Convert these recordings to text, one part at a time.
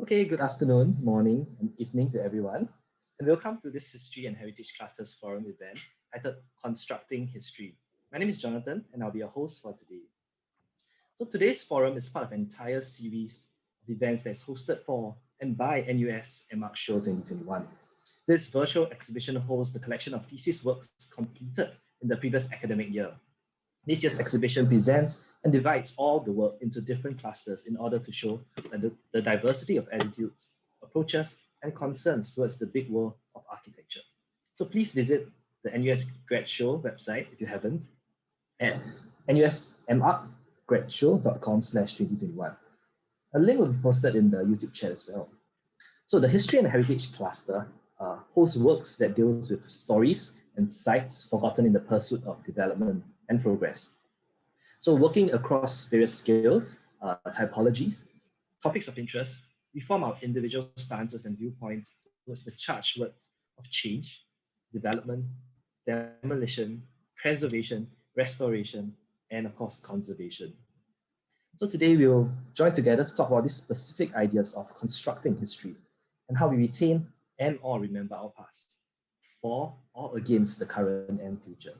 Okay, good afternoon, morning, and evening to everyone, and welcome to this History and Heritage Clusters Forum event titled Constructing History. My name is Jonathan, and I'll be your host for today. So today's forum is part of an entire series of events that's hosted for and by NUS MArch Show 2021. This virtual exhibition holds the collection of thesis works completed in the previous academic year. This year's exhibition presents and divides all the work into different clusters in order to show the diversity of attitudes, approaches, and concerns towards the big world of architecture. So please visit the NUS Grad Show website if you haven't at nusmargradshow.com/2021. A link will be posted in the YouTube chat as well. So the History and Heritage cluster hosts works that deals with stories and sites forgotten in the pursuit of development and progress. So working across various skills, typologies, topics of interest, we form our individual stances and viewpoints towards the charged words of change, development, demolition, preservation, restoration, and of course, conservation. So today we'll join together to talk about these specific ideas of constructing history and how we retain and or remember our past for or against the current and future.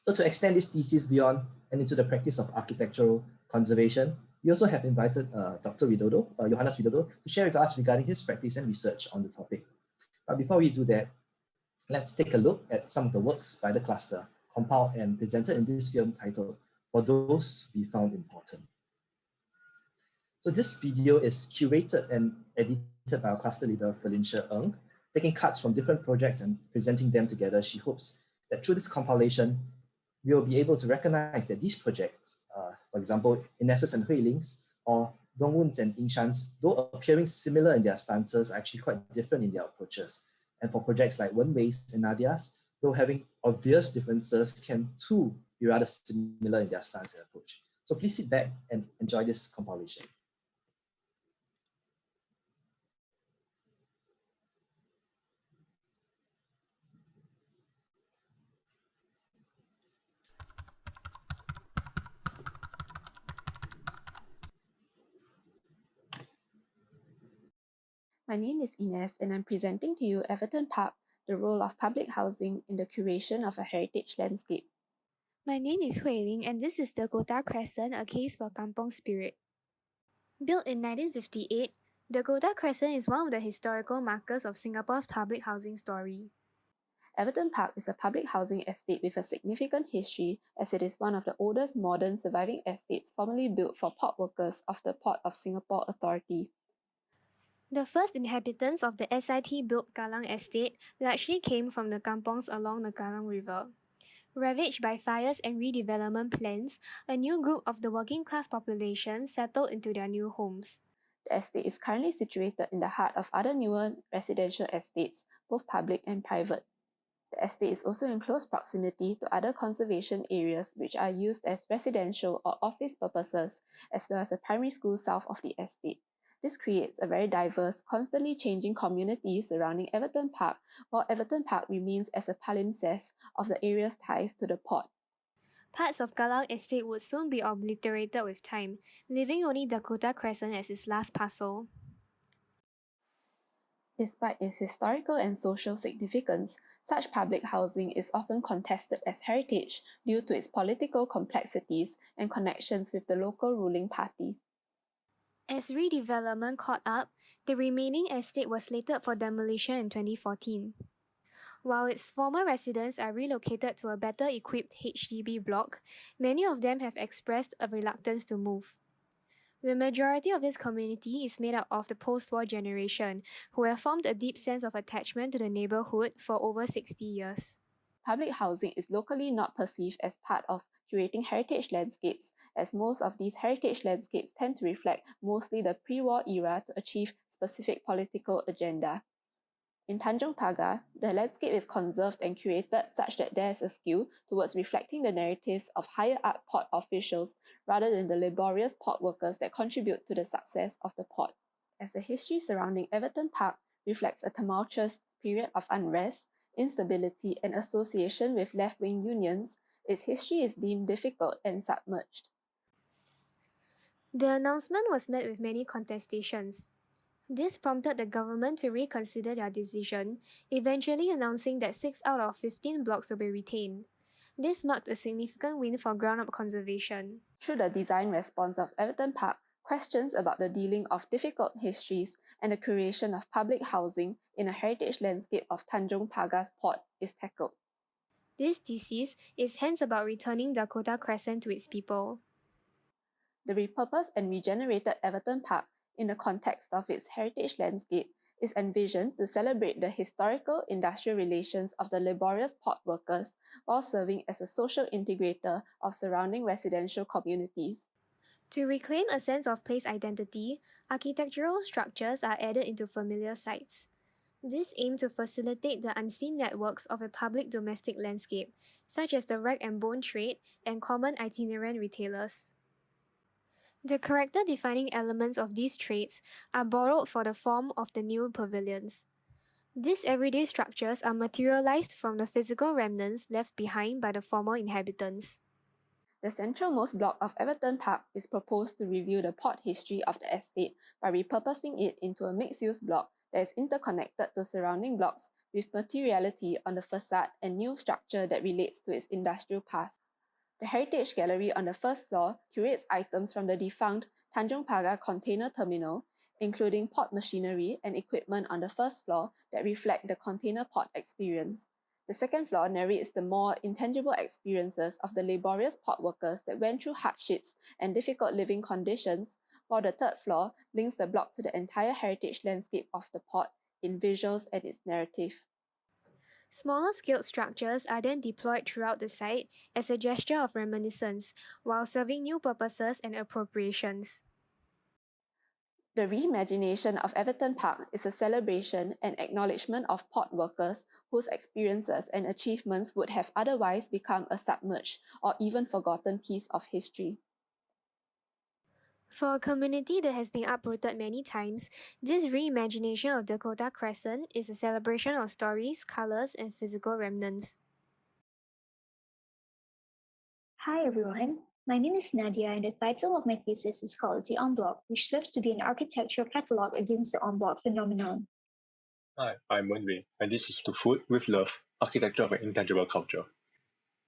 So to extend this thesis beyond and into the practice of architectural conservation, we also have invited Dr. Widodo, Johannes Widodo, to share with us regarding his practice and research on the topic. But before we do that, let's take a look at some of the works by the cluster compiled and presented in this film titled For Those We Found Important. So this video is curated and edited by our cluster leader, Felicia Ng, taking cuts from different projects and presenting them together. She hopes that through this compilation, we will be able to recognize that these projects, for example, Ines's and Hui Ling's, or Dongwun's and Yingshan's, though appearing similar in their stances, are actually quite different in their approaches. And for projects like Wen Wei's and Nadia's, though having obvious differences, can too be rather similar in their stance and approach. So please sit back and enjoy this compilation. My name is Ines and I'm presenting to you Everton Park, the role of public housing in the curation of a heritage landscape. My name is Hui Ling and this is Dakota Crescent, a case for kampong spirit. Built in 1958, Dakota Crescent is one of the historical markers of Singapore's public housing story. Everton Park is a public housing estate with a significant history as it is one of the oldest modern surviving estates formerly built for port workers of the Port of Singapore Authority. The first inhabitants of the SIT-built Kallang estate largely came from the kampongs along the Kallang River. Ravaged by fires and redevelopment plans, a new group of the working-class population settled into their new homes. The estate is currently situated in the heart of other newer residential estates, both public and private. The estate is also in close proximity to other conservation areas which are used as residential or office purposes, as well as a primary school south of the estate. This creates a very diverse, constantly changing community surrounding Everton Park, while Everton Park remains as a palimpsest of the area's ties to the port. Parts of Kallang Estate would soon be obliterated with time, leaving only Dakota Crescent as its last parcel. Despite its historical and social significance, such public housing is often contested as heritage due to its political complexities and connections with the local ruling party. As redevelopment caught up, the remaining estate was slated for demolition in 2014. While its former residents are relocated to a better equipped HDB block, many of them have expressed a reluctance to move. The majority of this community is made up of the post-war generation, who have formed a deep sense of attachment to the neighborhood for over 60 years. Public housing is locally not perceived as part of curating heritage landscapes, as most of these heritage landscapes tend to reflect mostly the pre-war era to achieve specific political agenda. In Tanjong Pagar, the landscape is conserved and curated such that there is a skew towards reflecting the narratives of higher-up port officials rather than the laborious port workers that contribute to the success of the port. As the history surrounding Everton Park reflects a tumultuous period of unrest, instability, and association with left-wing unions, its history is deemed difficult and submerged. The announcement was met with many contestations. This prompted the government to reconsider their decision, eventually announcing that 6 out of 15 blocks will be retained. This marked a significant win for ground-up conservation. Through the design response of Everton Park, questions about the dealing of difficult histories and the creation of public housing in a heritage landscape of Tanjong Pagar's port is tackled. This thesis is hence about returning Dakota Crescent to its people. The repurposed and regenerated Everton Park, in the context of its heritage landscape, is envisioned to celebrate the historical industrial relations of the laborious port workers while serving as a social integrator of surrounding residential communities. To reclaim a sense of place identity, architectural structures are added into familiar sites. This aimed to facilitate the unseen networks of a public domestic landscape, such as the rag and bone trade and common itinerant retailers. The character-defining elements of these trades are borrowed for the form of the new pavilions. These everyday structures are materialized from the physical remnants left behind by the former inhabitants. The centralmost block of Everton Park is proposed to review the port history of the estate by repurposing it into a mixed-use block that is interconnected to surrounding blocks with materiality on the facade and new structure that relates to its industrial past. The Heritage Gallery on the first floor curates items from the defunct Tanjong Pagar Container Terminal, including port machinery and equipment on the first floor that reflect the container port experience. The second floor narrates the more intangible experiences of the laborious port workers that went through hardships and difficult living conditions, while the third floor links the block to the entire heritage landscape of the port in visuals and its narrative. Smaller scaled structures are then deployed throughout the site as a gesture of reminiscence, while serving new purposes and appropriations. The reimagination of Everton Park is a celebration and acknowledgement of port workers whose experiences and achievements would have otherwise become a submerged or even forgotten piece of history. For a community that has been uprooted many times, this reimagination of Dakota Crescent is a celebration of stories, colors, and physical remnants. Hi everyone, my name is Nadia and the title of my thesis is called The En Bloc, which serves to be an architectural catalogue against the en bloc phenomenon. Hi, I'm Wenwei, and this is To Food with Love, Architecture of an Intangible Culture.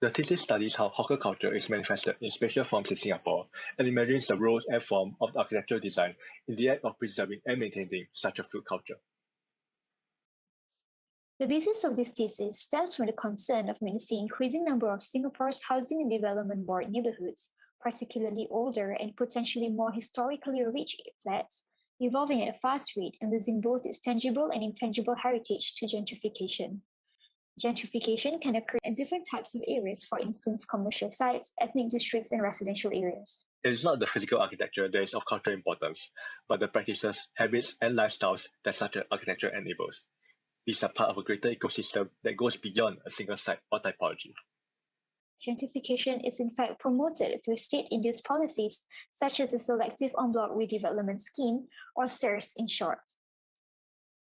The thesis studies how hawker culture is manifested in spatial forms in Singapore and imagines the roles and form of the architectural design in the act of preserving and maintaining such a food culture. The basis of this thesis stems from the concern of witnessing the increasing number of Singapore's Housing and Development Board neighbourhoods, particularly older and potentially more historically rich flats, evolving at a fast rate and losing both its tangible and intangible heritage to gentrification. Gentrification can occur in different types of areas, for instance, commercial sites, ethnic districts, and residential areas. It is not the physical architecture that is of cultural importance, but the practices, habits, and lifestyles that such an architecture enables. These are part of a greater ecosystem that goes beyond a single site or typology. Gentrification is in fact promoted through state-induced policies such as the Selective En Bloc Redevelopment Scheme, or SERS in short.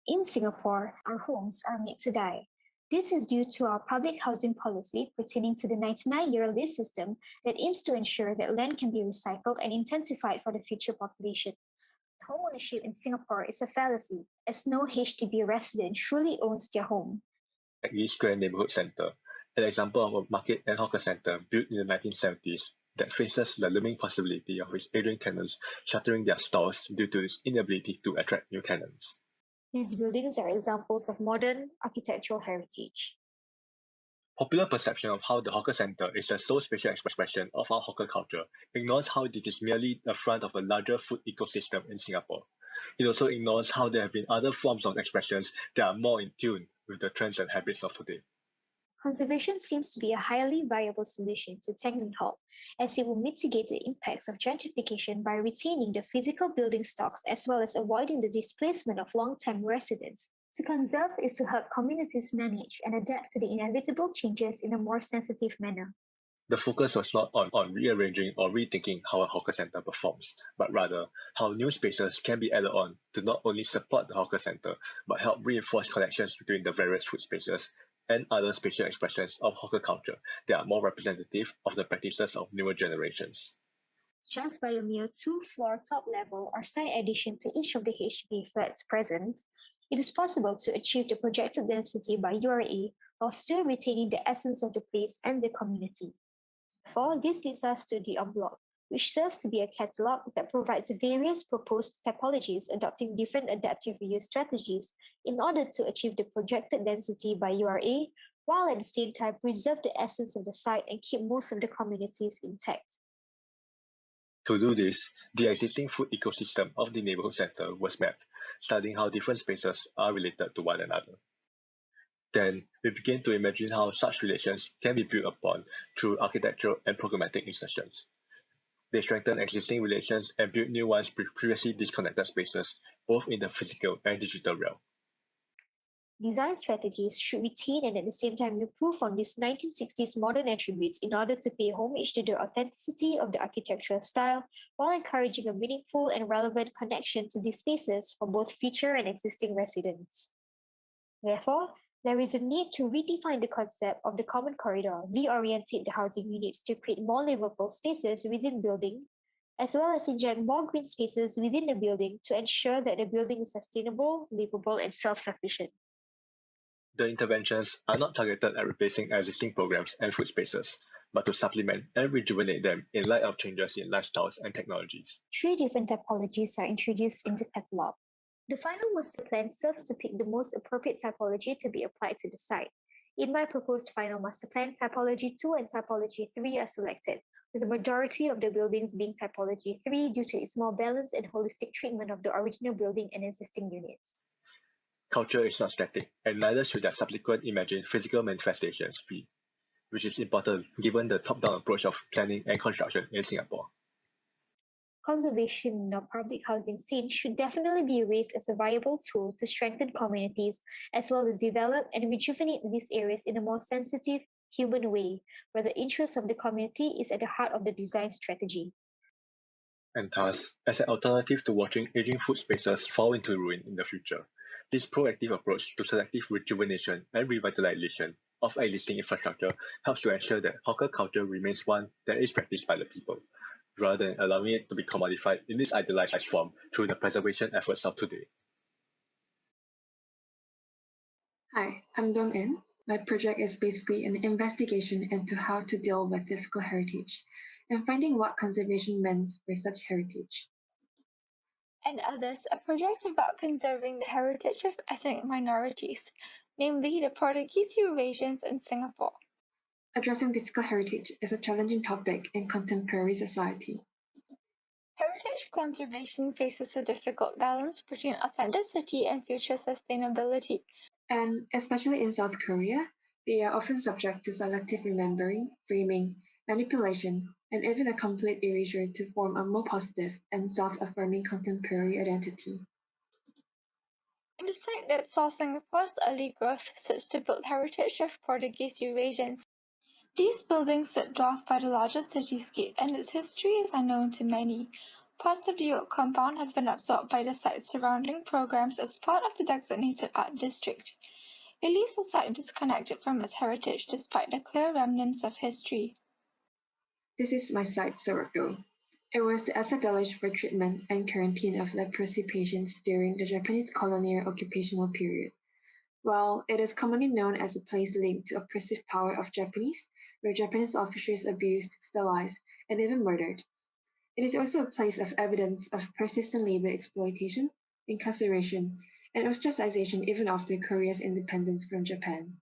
In Singapore, our homes are made to die. This is due to our public housing policy pertaining to the 99-year lease system that aims to ensure that land can be recycled and intensified for the future population. Homeownership in Singapore is a fallacy, as no HDB resident truly owns their home. Like East Square Neighbourhood Centre, an example of a market and hawker centre built in the 1970s that faces the looming possibility of its aging tenants shuttering their stores due to its inability to attract new tenants. These buildings are examples of modern architectural heritage. Popular perception of how the hawker centre is the sole spatial expression of our hawker culture ignores how it is merely the front of a larger food ecosystem in Singapore. It also ignores how there have been other forms of expressions that are more in tune with the trends and habits of today. Conservation seems to be a highly viable solution to Tanglin Hall, as it will mitigate the impacts of gentrification by retaining the physical building stocks as well as avoiding the displacement of long-term residents. To conserve is to help communities manage and adapt to the inevitable changes in a more sensitive manner. The focus was not on rearranging or rethinking how a hawker centre performs, but rather how new spaces can be added on to not only support the hawker centre, but help reinforce connections between the various food spaces and other spatial expressions of hawker culture that are more representative of the practices of newer generations. just by a mere 2-floor top level or side addition to each of the HDB flats present, it is possible to achieve the projected density by URA while still retaining the essence of the place and the community. Therefore, this leads us to the en bloc, which serves to be a catalog that provides various proposed typologies adopting different adaptive reuse strategies in order to achieve the projected density by URA, while at the same time preserve the essence of the site and keep most of the communities intact. To do this, the existing food ecosystem of the neighborhood center was mapped, studying how different spaces are related to one another. Then, we begin to imagine how such relations can be built upon through architectural and programmatic insertions. They strengthen existing relations and build new ones with previously disconnected spaces, both in the physical and digital realm. Design strategies should retain and at the same time improve on these 1960s modern attributes in order to pay homage to the authenticity of the architectural style while encouraging a meaningful and relevant connection to these spaces for both future and existing residents. Therefore, there is a need to redefine the concept of the common corridor, reorientate the housing units to create more livable spaces within building, as well as inject more green spaces within the building to ensure that the building is sustainable, livable, and self-sufficient. The interventions are not targeted at replacing existing programs and food spaces, but to supplement and rejuvenate them in light of changes in lifestyles and technologies. 3 different typologies are introduced in the catalog. The final master plan serves to pick the most appropriate typology to be applied to the site. In my proposed final master plan, typology 2 and typology 3 are selected, with the majority of the buildings being typology 3 due to its more balanced and holistic treatment of the original building and existing units. Culture is not static, and neither should their subsequent imagined physical manifestations be, which is important given the top-down approach of planning and construction in Singapore. Conservation in our public housing scene should definitely be raised as a viable tool to strengthen communities, as well as develop and rejuvenate these areas in a more sensitive, human way, where the interest of the community is at the heart of the design strategy. And thus, as an alternative to watching aging food spaces fall into ruin in the future, this proactive approach to selective rejuvenation and revitalization of existing infrastructure helps to ensure that hawker culture remains one that is practiced by the people, rather than allowing it to be commodified in its idealized form through the preservation efforts of today. Hi, I'm Dong In. My project is basically an investigation into how to deal with difficult heritage and finding what conservation means for such heritage. And others, a project about conserving the heritage of ethnic minorities, namely the Portuguese Eurasians in Singapore. Addressing difficult heritage is a challenging topic in contemporary society. Heritage conservation faces a difficult balance between authenticity and future sustainability. And especially in South Korea, they are often subject to selective remembering, framing, manipulation, and even a complete erasure to form a more positive and self-affirming contemporary identity. In the site that saw Singapore's early growth sits to build heritage of Portuguese Eurasians. These buildings sit dwarfed by the larger cityscape, and its history is unknown to many. Parts of the old compound have been absorbed by the site's surrounding programs as part of the designated art district. It leaves the site disconnected from its heritage despite the clear remnants of history. This is my site, Sorokdo. It was the asset village for treatment and quarantine of leprosy patients during the Japanese colonial occupational period. While it is commonly known as a place linked to oppressive power of Japanese, where Japanese officers abused, sterilized, and even murdered, it is also a place of evidence of persistent labor exploitation, incarceration, and ostracization even after Korea's independence from Japan.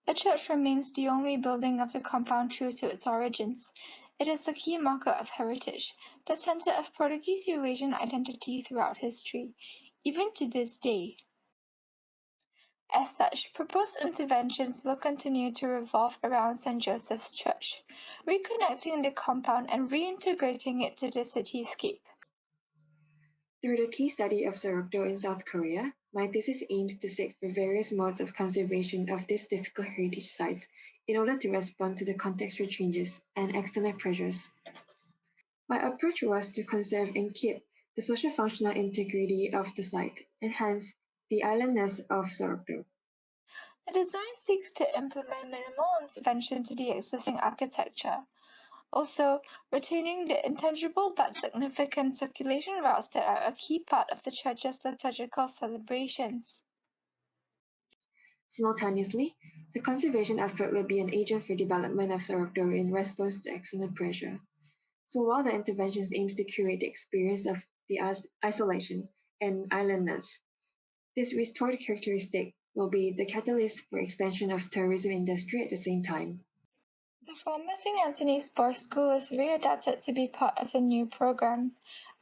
The church remains the only building of the compound true to its origins. It is a key marker of heritage, the center of Portuguese Eurasian identity throughout history, even to this day. As such, proposed interventions will continue to revolve around St. Joseph's Church, reconnecting the compound and reintegrating it to the cityscape. Through the case study of Sorokdo in South Korea, my thesis aims to seek for various modes of conservation of these difficult heritage sites in order to respond to the contextual changes and external pressures. My approach was to conserve and keep the social functional integrity of the site, and hence the islandness of Sorokdo. The design seeks to implement minimal intervention to the existing architecture, Also, retaining the intangible but significant circulation routes that are a key part of the church's liturgical celebrations. Simultaneously, the conservation effort will be an agent for development of Sorokdo in response to external pressure. So while the interventions aims to curate the experience of the isolation and islandness, this restored characteristic will be the catalyst for expansion of tourism industry at the same time. The former St. Anthony's Boys' School is readapted to be part of the new program,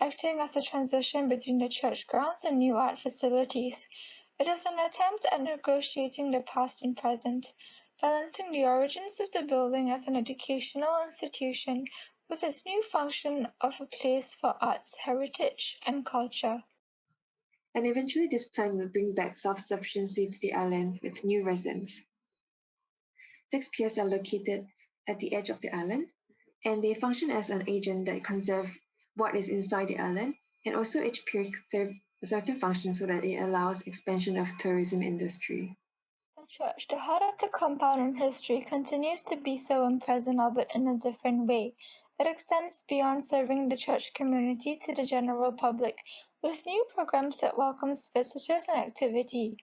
acting as a transition between the church grounds and new art facilities. It is an attempt at negotiating the past and present, balancing the origins of the building as an educational institution with its new function of a place for arts, heritage, and culture. And eventually this plan will bring back self-sufficiency to the island with new residents. 6 piers are located at the edge of the island, and they function as an agent that conserve what is inside the island, and also each pier serves a certain function so that it allows expansion of tourism industry. The church, the heart of the compound and history, continues to be so and present, albeit in a different way. It extends beyond serving the church community to the general public, with new programs that welcomes visitors and activity.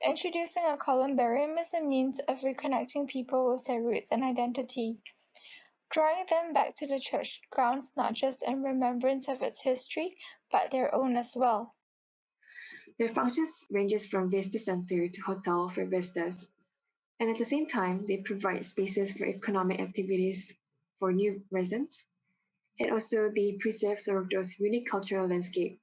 Introducing a columbarium is a means of reconnecting people with their roots and identity, drawing them back to the church grounds not just in remembrance of its history, but their own as well. Their functions ranges from visitor center to hotel for visitors, and at the same time, they provide spaces for economic activities for new residents, and also they preserve Sorokdo's unique cultural landscape.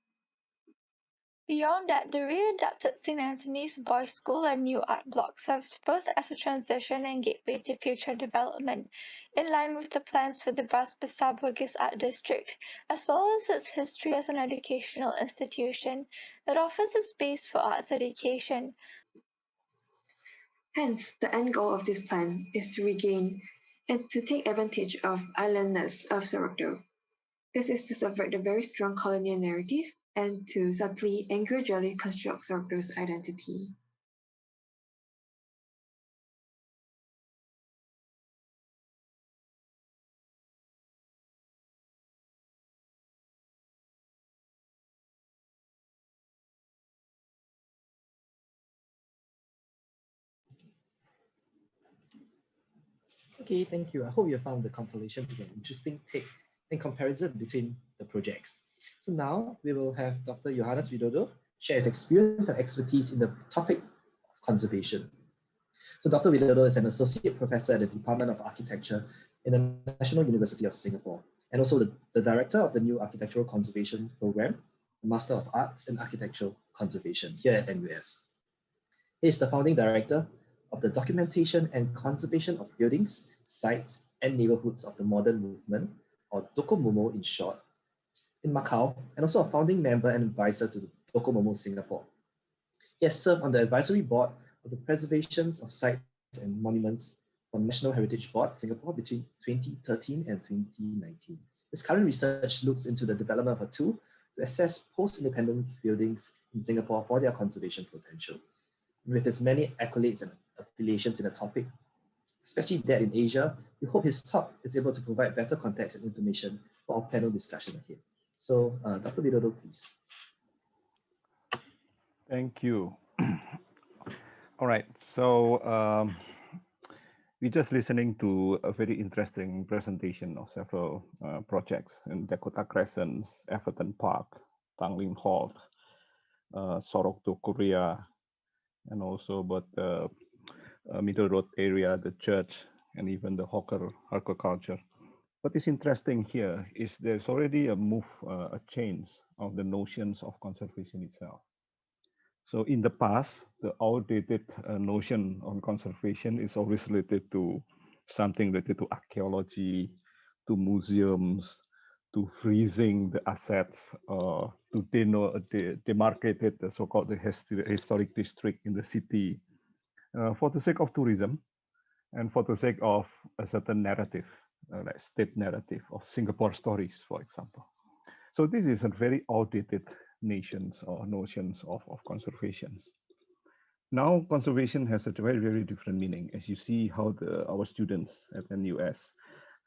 Beyond that, the readapted St. Anthony's Boys' School and new art block serves both as a transition and gateway to future development, in line with the plans for the Bras-Besar Bugis Art District, as well as its history as an educational institution. It offers a space for arts education. Hence, the end goal of this plan is to regain and to take advantage of islandness of Sorokdo. This is to subvert the very strong colonial narrative and to subtly and gradually construct Sorokdo's identity. Okay, thank you. I hope you found the compilation to be an interesting take and comparison between the projects. So now we will have Dr. Johannes Widodo share his experience and expertise in the topic of conservation. So Dr. Widodo is an associate professor at the Department of Architecture in the National University of Singapore, and also the director of the new Architectural Conservation Program, the Master of Arts in Architectural Conservation here at NUS. He is the founding director of the Documentation and Conservation of Buildings, Sites, and Neighborhoods of the Modern Movement, or DOCOMOMO in short, in Macau, and also a founding member and advisor to the DOCOMOMO Singapore. He has served on the advisory board of the Preservation of Sites and Monuments for National Heritage Board, Singapore, between 2013 and 2019. His current research looks into the development of a tool to assess post-independence buildings in Singapore for their conservation potential. With his many accolades and affiliations in the topic, especially that in Asia, we hope his talk is able to provide better context and information for our panel discussion ahead. So, Dr. Widodo, please. Thank you. All right, so we're just listening to a very interesting presentation of several projects in Dakota Crescents, Everton Park, Tanglin Hall, Sorokdo, Korea, and also about the Middle Road area, the church, and even the hawker culture. What is interesting here is there's already a move, a change of the notions of conservation itself. So in the past, the outdated notion on conservation is always related to something related to archaeology, to museums, to freezing the assets, to demarcate the so-called historic district in the city for the sake of tourism and for the sake of a certain narrative, like state narrative of Singapore stories, for example. So this is a very outdated notions of conservation. Now conservation has a very, very different meaning, as you see how our students at NUS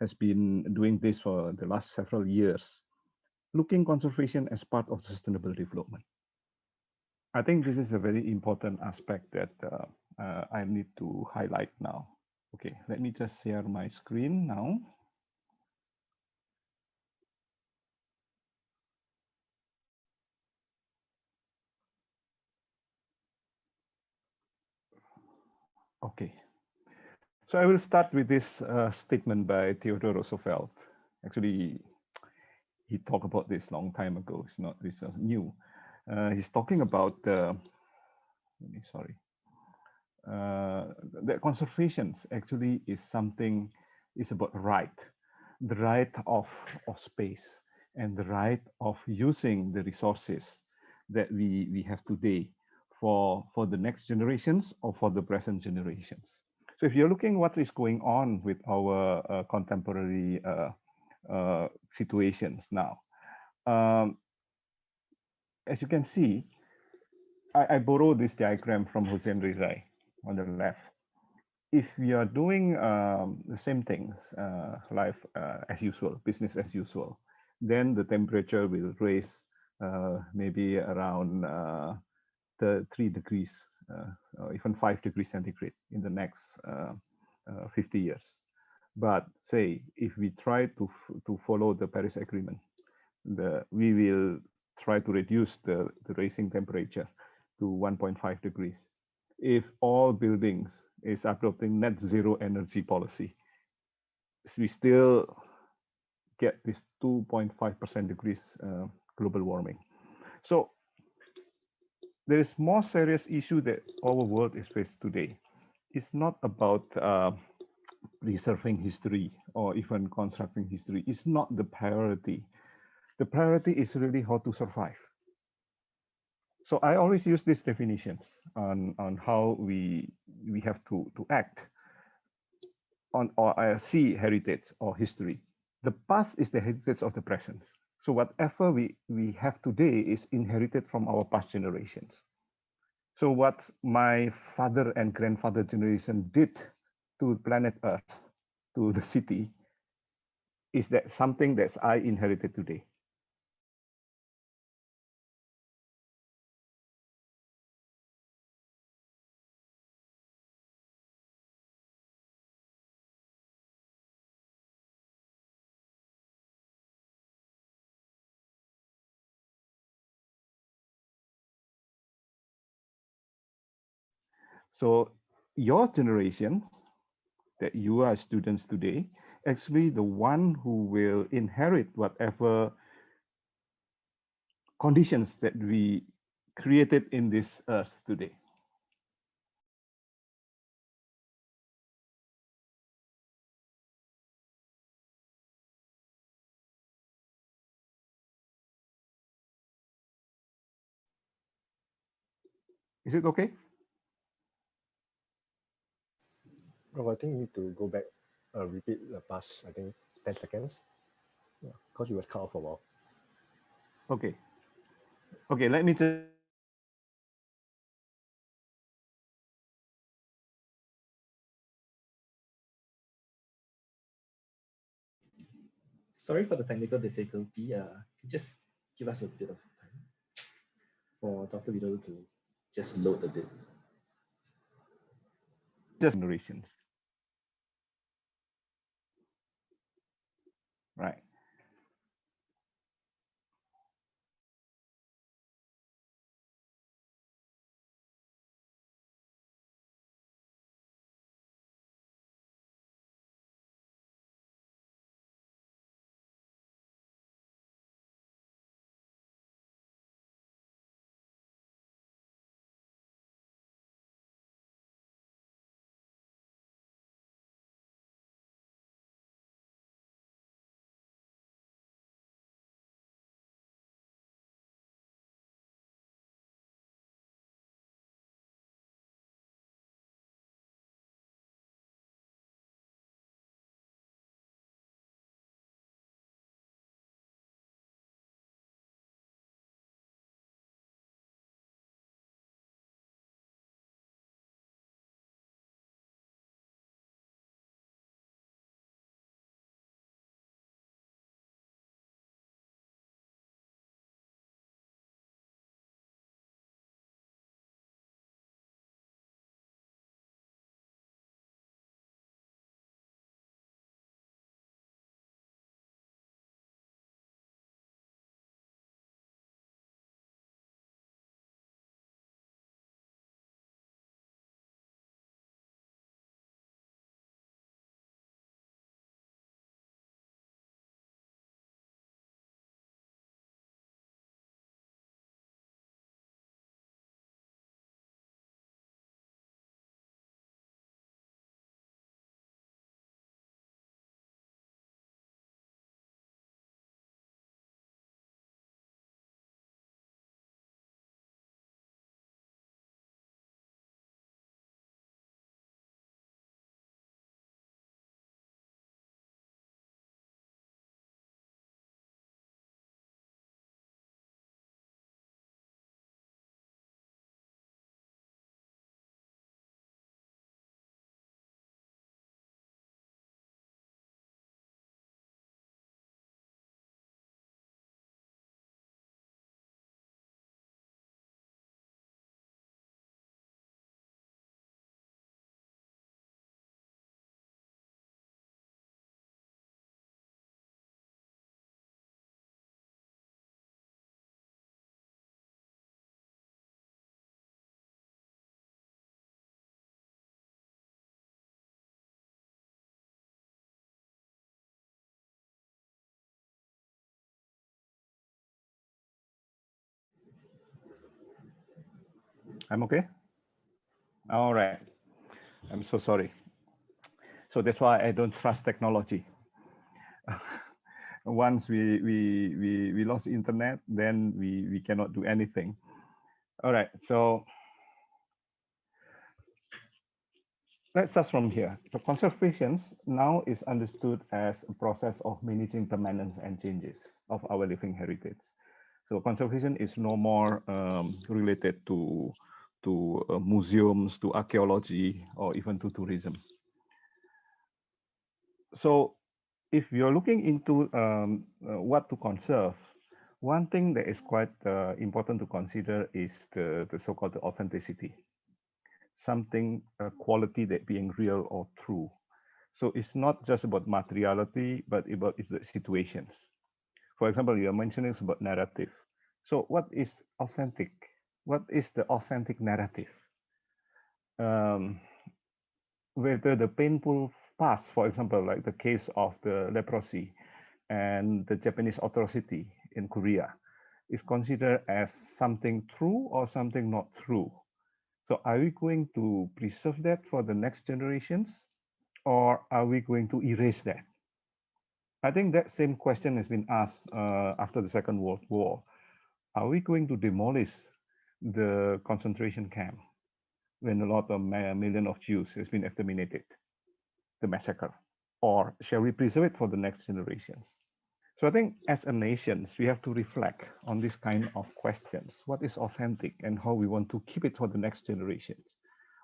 has been doing this for the last several years, looking conservation as part of sustainable development. I think this is a very important aspect that I need to highlight now. Okay, let me just share my screen now. Okay, so I will start with this statement by Theodore Roosevelt. Actually, he talked about this long time ago. It's not this new. He's talking about that conservation actually is something, is about the right of space and the right of using the resources that we have today for the next generations or for the present generations. So if you're looking what is going on with our contemporary situations now, as you can see, I borrowed this diagram from Hussein Rizai on the left. If we are doing the same things, life as usual, business as usual, then the temperature will raise maybe around 3 degrees, or even 5 degrees centigrade in the next 50 years. But say, if we try to follow the Paris Agreement, we will try to reduce the rising temperature to 1.5 degrees. If all buildings is adopting net zero energy policy, we still get this 2.5% degrees global warming. So there is more serious issue that our world is faced today. It's not about preserving history or even constructing history. It's not the priority. The priority is really how to survive. So I always use these definitions on how we have to act on or see heritage or history. The past is the heritage of the present. So whatever we have today is inherited from our past generations. So what my father and grandfather generation did to planet Earth, to the city, is that something that I inherited today. So your generation, that you are students today, actually the one who will inherit whatever conditions that we created in this earth today. Is it okay? Oh, I think you need to go back, repeat the past, I think, 10 seconds. Yeah, because it was cut off for a while. Okay. Okay, let me just. Sorry for the technical difficulty. Just give us a bit of time for Dr. Widodo to just load a bit. Just generations. Right. I'm okay? All right. I'm so sorry. So that's why I don't trust technology. Once we lost internet, then we cannot do anything. All right, so let's start from here. So conservation now is understood as a process of managing permanence and changes of our living heritage. So conservation is no more related to museums, to archaeology, or even to tourism. So if you're looking into what to conserve, one thing that is quite important to consider is the so-called authenticity. Something, a quality that being real or true. So it's not just about materiality, but about the situations. For example, you are mentioning about narrative. So what is authentic? What is the authentic narrative? Whether the painful past, for example, like the case of the leprosy and the Japanese atrocity in Korea, is considered as something true or something not true. So are we going to preserve that for the next generations, or are we going to erase that? I think that same question has been asked after the Second World War. Are we going to demolish the concentration camp when a lot of million of Jews has been exterminated, the massacre? Or shall we preserve it for the next generations? So I think as a nation, we have to reflect on this kind of questions. What is authentic and how we want to keep it for the next generations?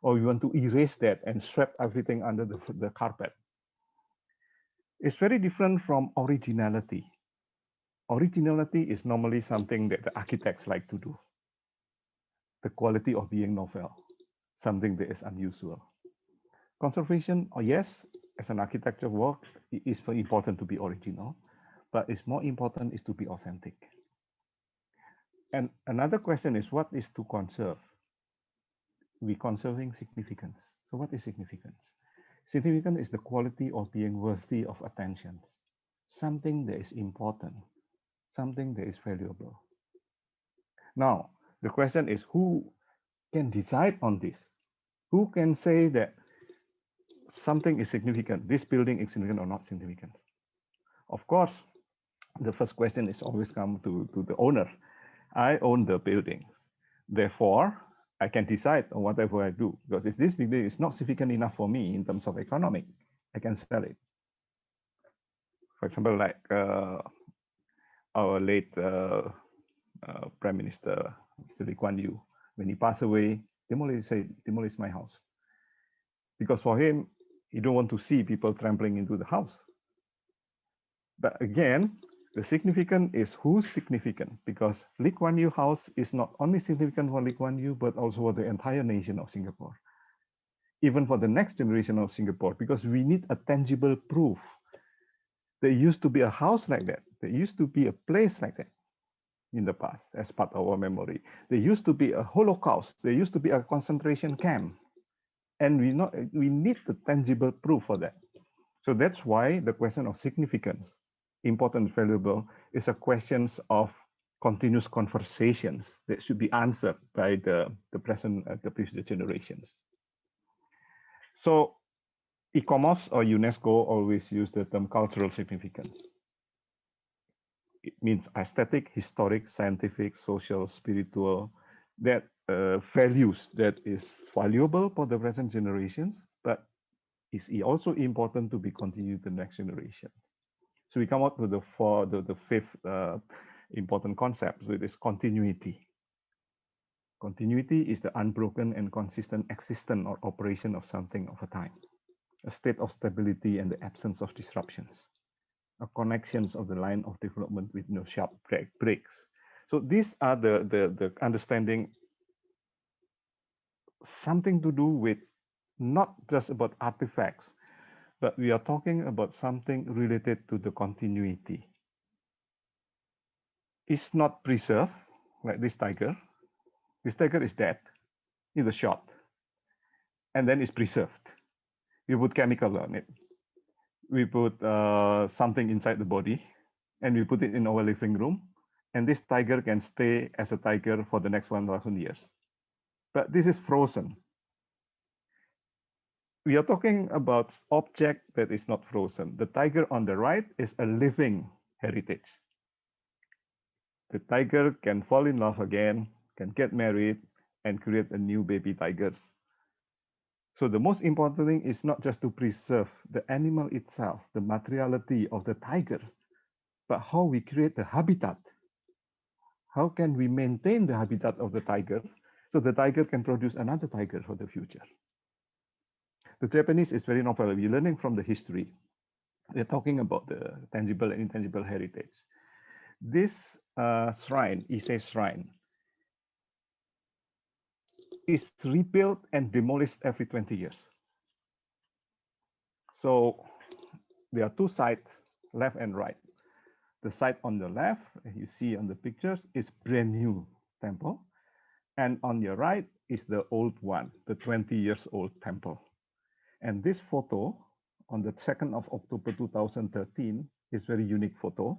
Or we want to erase that and sweep everything under the carpet. It's very different from originality. Originality is normally something that the architects like to do. The quality of being novel, something that is unusual. Conservation, yes, as an architecture work, it is very important to be original, but it's more important is to be authentic. And another question is, what is to conserve? We're conserving significance. So what is significance? Significance is the quality of being worthy of attention, something that is important, something that is valuable. Now, the question is, who can decide on this? Who can say that something is significant, this building is significant or not significant? Of course, the first question is always come to the owner. I own the buildings. Therefore, I can decide on whatever I do. Because if this building is not significant enough for me in terms of economic, I can sell it. For example, like our late Prime Minister, Mr. Lee Kuan Yew, when he passed away, demolish my house. Because for him, he don't want to see people trampling into the house. But again, the significant is who's significant, because Lee Kuan Yew house is not only significant for Lee Kuan Yew, but also for the entire nation of Singapore. Even for the next generation of Singapore, because we need a tangible proof. There used to be a house like that. There used to be a place like that in the past as part of our memory. There used to be a Holocaust. There used to be a concentration camp. And we need the tangible proof for that. So that's why the question of significance, important, valuable, is a question of continuous conversations that should be answered by the present, the previous generations. So ICOMOS or UNESCO always use the term cultural significance. It means aesthetic, historic, scientific, social, spiritual, that values that is valuable for the present generations, but is also important to be continued to the next generation. So we come up with the fifth important concept, so it is continuity. Continuity is the unbroken and consistent existence or operation of something of a time, a state of stability and the absence of disruptions, a connections of the line of development with no sharp breaks. So these are the understanding, something to do with not just about artifacts, but we are talking about something related to the continuity. It's not preserved, like this tiger. This tiger is dead, it's a shot, and then it's preserved. We put chemical on it. We put something inside the body, and we put it in our living room, and this tiger can stay as a tiger for the next 1,000 years. but this is frozen. We are talking about object that is not frozen. The tiger on the right is a living heritage. The tiger can fall in love again, can get married, and create a new baby tigers. So the most important thing is not just to preserve the animal itself, the materiality of the tiger, but how we create the habitat. How can we maintain the habitat of the tiger so the tiger can produce another tiger for the future? The Japanese is very novel. We're learning from the history. We're talking about the tangible and intangible heritage. This shrine, Ise Shrine, is rebuilt and demolished every 20 years. So there are two sides, left and right. The side on the left, you see on the pictures, is brand new temple. And on your right is the old one, the 20 years old temple. And this photo on the 2nd of October 2013 is very unique photo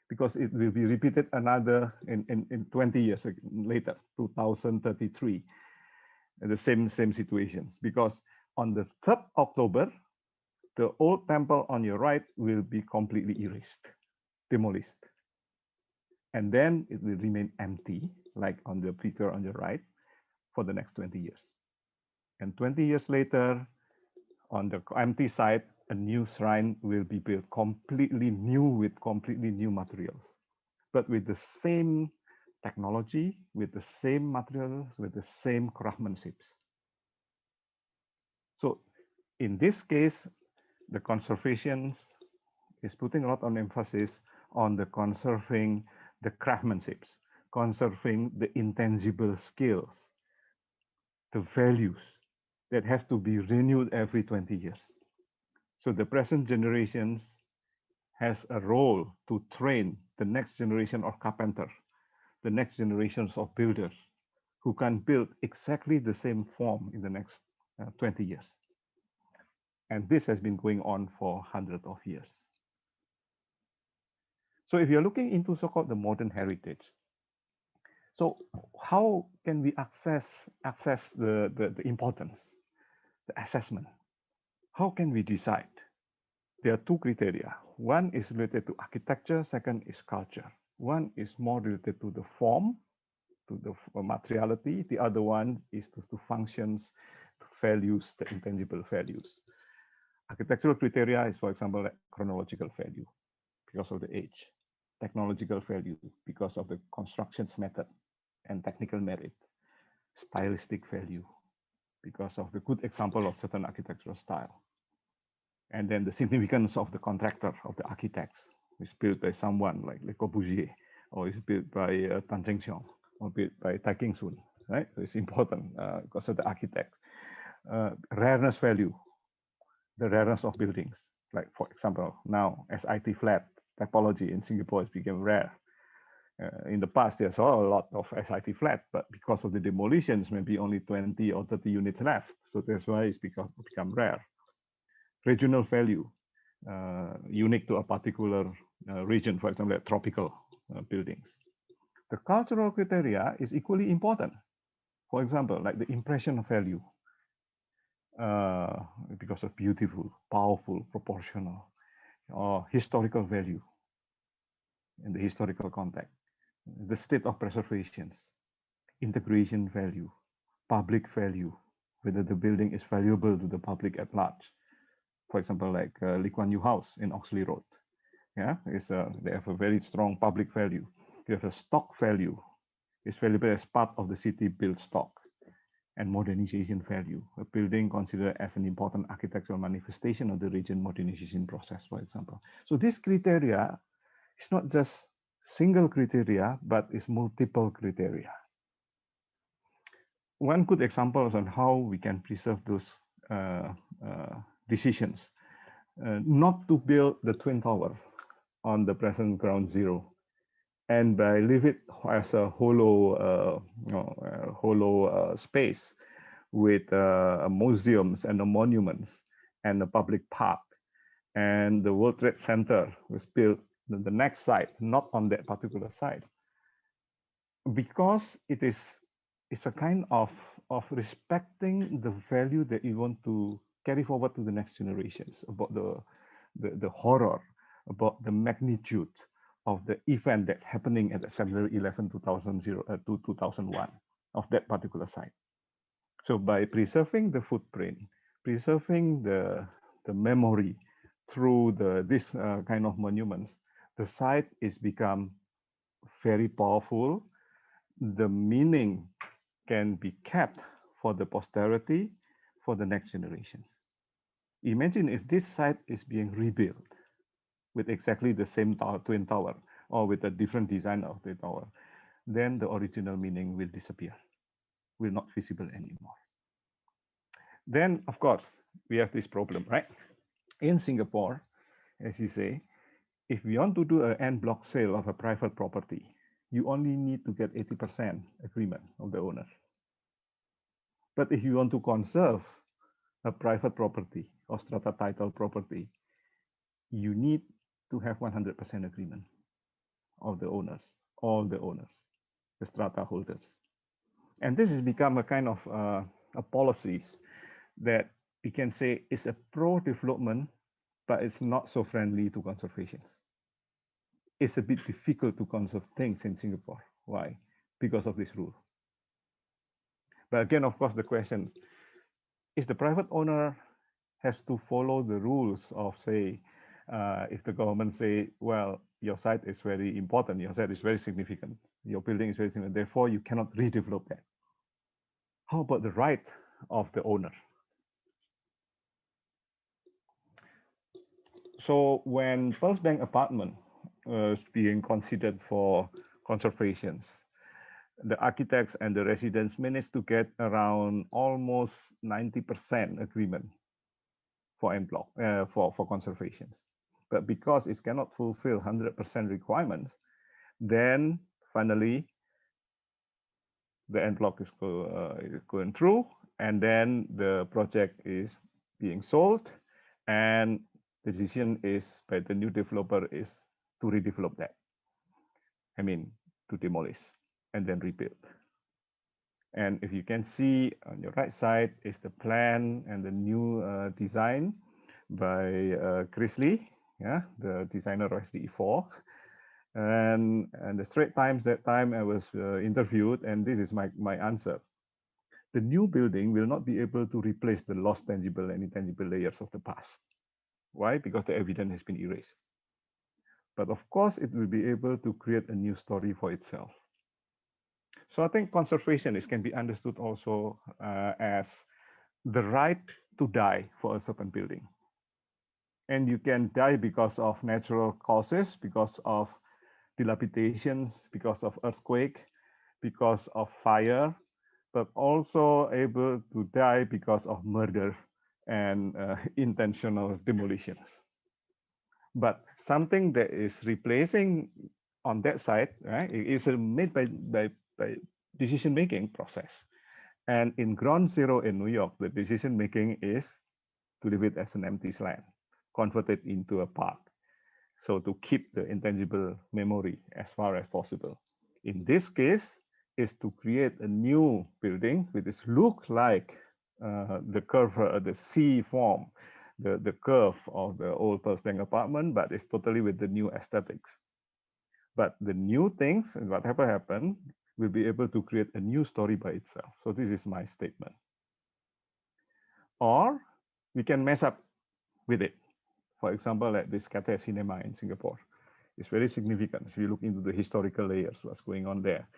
because it will be repeated another in 20 years later, 2033, the same situations. Because on the 3rd October, the old temple on your right will be completely erased, demolished. And then it will remain empty, like on the picture on your right, for the next 20 years. And 20 years later, on the empty side, a new shrine will be built completely new with completely new materials, but with the same technology, with the same materials, with the same craftsmanship. So in this case, the conservation is putting a lot of emphasis on the conserving the craftsmanship, conserving the intangible skills, the values that have to be renewed every 20 years. So the present generations has a role to train the next generation of carpenter, the next generations of builders who can build exactly the same form in the next 20 years. And this has been going on for hundreds of years. So if you're looking into so-called the modern heritage, so how can we assess the importance, the assessment? How can we decide? There are two criteria. One is related to architecture, second is culture. One is more related to the form, to the materiality. The other one is to functions, to values, the intangible values. Architectural criteria is, for example, like chronological value because of the age, technological value because of the constructions method and technical merit, stylistic value because of the good example of certain architectural style. And then the significance of the contractor, of the architects, is built by someone like Le Corbusier, or is built by Tan Cheng Xiong, or built by Tai King Soon, right? So it's important because of the architect. Rareness value, the rareness of buildings. Like for example, now SIT flat typology in Singapore has become rare. In the past, there's a lot of SIT flat, but because of the demolitions, maybe only 20 or 30 units left. So that's why it's become rare. Regional value, unique to a particular region, for example, like tropical buildings. The cultural criteria is equally important. For example, like the impression value, because of beautiful, powerful, proportional, or historical value in the historical context. The state of preservation, integration value, public value, whether the building is valuable to the public at large. For example, like Lee Kuan Yew House in Oxley Road. Yeah, they have a very strong public value. You have a stock value. It's valuable as part of the city built stock. And modernization value, a building considered as an important architectural manifestation of the region modernization process, for example. So this criteria is not just single criteria, but is multiple criteria. One good example is on how we can preserve those decisions, not to build the Twin Tower on the present ground zero, and by leave it as a hollow space with museums and the monuments and the public park, and the World Trade Center was built on the next site, not on that particular site, because it's a kind of of respecting the value that you want to carry forward to the next generations, about the horror, about the magnitude of the event that's happening at September 11, 2001 of that particular site. So by preserving the footprint, preserving the memory through this kind of monuments, the site is become very powerful. The meaning can be kept for the posterity, for the next generations. Imagine if this site is being rebuilt with exactly the same twin tower or with a different design of the tower, then the original meaning will disappear, will not visible anymore. Then, of course, we have this problem, right? In Singapore, as you say, if you want to do an en bloc sale of a private property, you only need to get 80% agreement of the owner. But if you want to conserve a private property or strata title property, you need to have 100% agreement of the owners, all the owners, the strata holders. And this has become a kind of a policies that we can say is a pro-development, but it's not so friendly to conservation. It's a bit difficult to conserve things in Singapore. Why? Because of this rule. But again, of course, the question is the private owner has to follow the rules of, say, if the government say, well, your site is very important, your site is very significant, your building is very significant, therefore you cannot redevelop that. How about the right of the owner? So when Pearls Bank apartment was being considered for conservation, the architects and the residents managed to get around almost 90% agreement for en bloc, for conservation. But because it cannot fulfill 100% requirements, then finally the en bloc is going through, and then the project is being sold, and the decision is by the new developer is to redevelop that. I mean, to demolish and then rebuild. And if you can see on your right side is the plan and the new design by Chris Lee, yeah, the designer of SDE4. And the Straits Times that time I was interviewed, and this is my answer. The new building will not be able to replace the lost tangible and intangible layers of the past. Why? Because the evidence has been erased. But of course, it will be able to create a new story for itself. So I think conservation can be understood also as the right to die for a certain building. And you can die because of natural causes, because of dilapidations, because of earthquake, because of fire, but also able to die because of murder and intentional demolitions. But something that is replacing on that side, right, is made by decision-making process. And in Ground Zero in New York, the decision-making is to leave it as an empty land, convert it into a park. So to keep the intangible memory as far as possible. In this case, is to create a new building with this look like the curve, the C form, the curve of the old Pearls Bank apartment, but it's totally with the new aesthetics. But the new things and whatever happened will be able to create a new story by itself. So this is my statement. Or we can mess up with it. For example, like this Cathay Cinema in Singapore. It's very significant. If you look into the historical layers, what's going on there.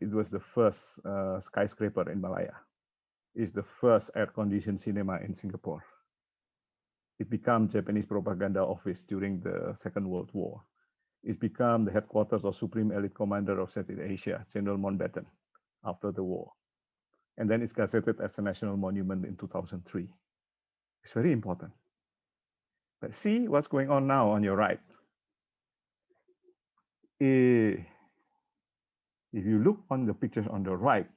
It was the first skyscraper in Malaya. It's the first air-conditioned cinema in Singapore. It became Japanese propaganda office during the Second World War. It's become the headquarters of Supreme Elite Commander of Southeast Asia, General Mountbatten, after the war. And then it's gazetted as a national monument in 2003. It's very important. But see what's going on now on your right. If you look on the pictures on the right,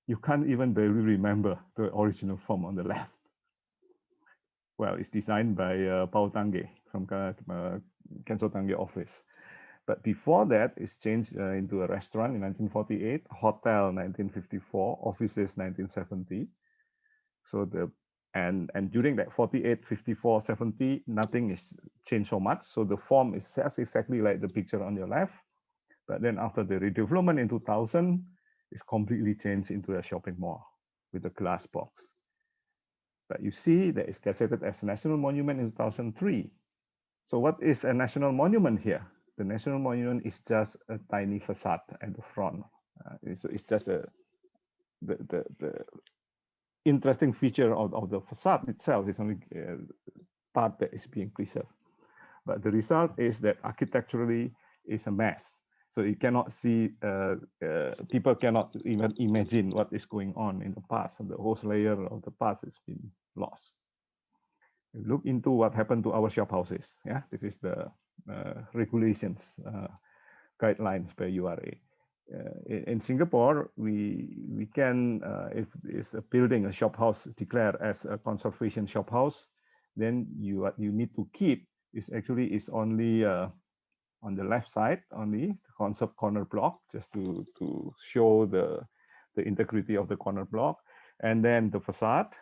you can't even barely remember the original form on the left. Well, it's designed by Paul Tange from Kenzo Tange office. But before that, it's changed into a restaurant in 1948, hotel 1954, offices 1970. So and during that 48, 54, 70, nothing is changed so much. So the form is just exactly like the picture on your left. But then after the redevelopment in 2000, it's completely changed into a shopping mall with a glass box. But you see that it's gazetted as a national monument in 2003. So what is a national monument here? The national monument is just a tiny facade at the front. It's just the interesting feature of the facade itself is only part that is being preserved. But the result is that architecturally is a mess. So you cannot see, people cannot even imagine what is going on in the past. And the host layer of the past has been lost. Look into what happened to our shop houses. Yeah, this is the regulations, guidelines by URA. In Singapore, we can, if it's a building, a shop house declared as a conservation shop house, then what you need to keep is actually is only on the left side, only the concept corner block, just to show the integrity of the corner block, and then the facade.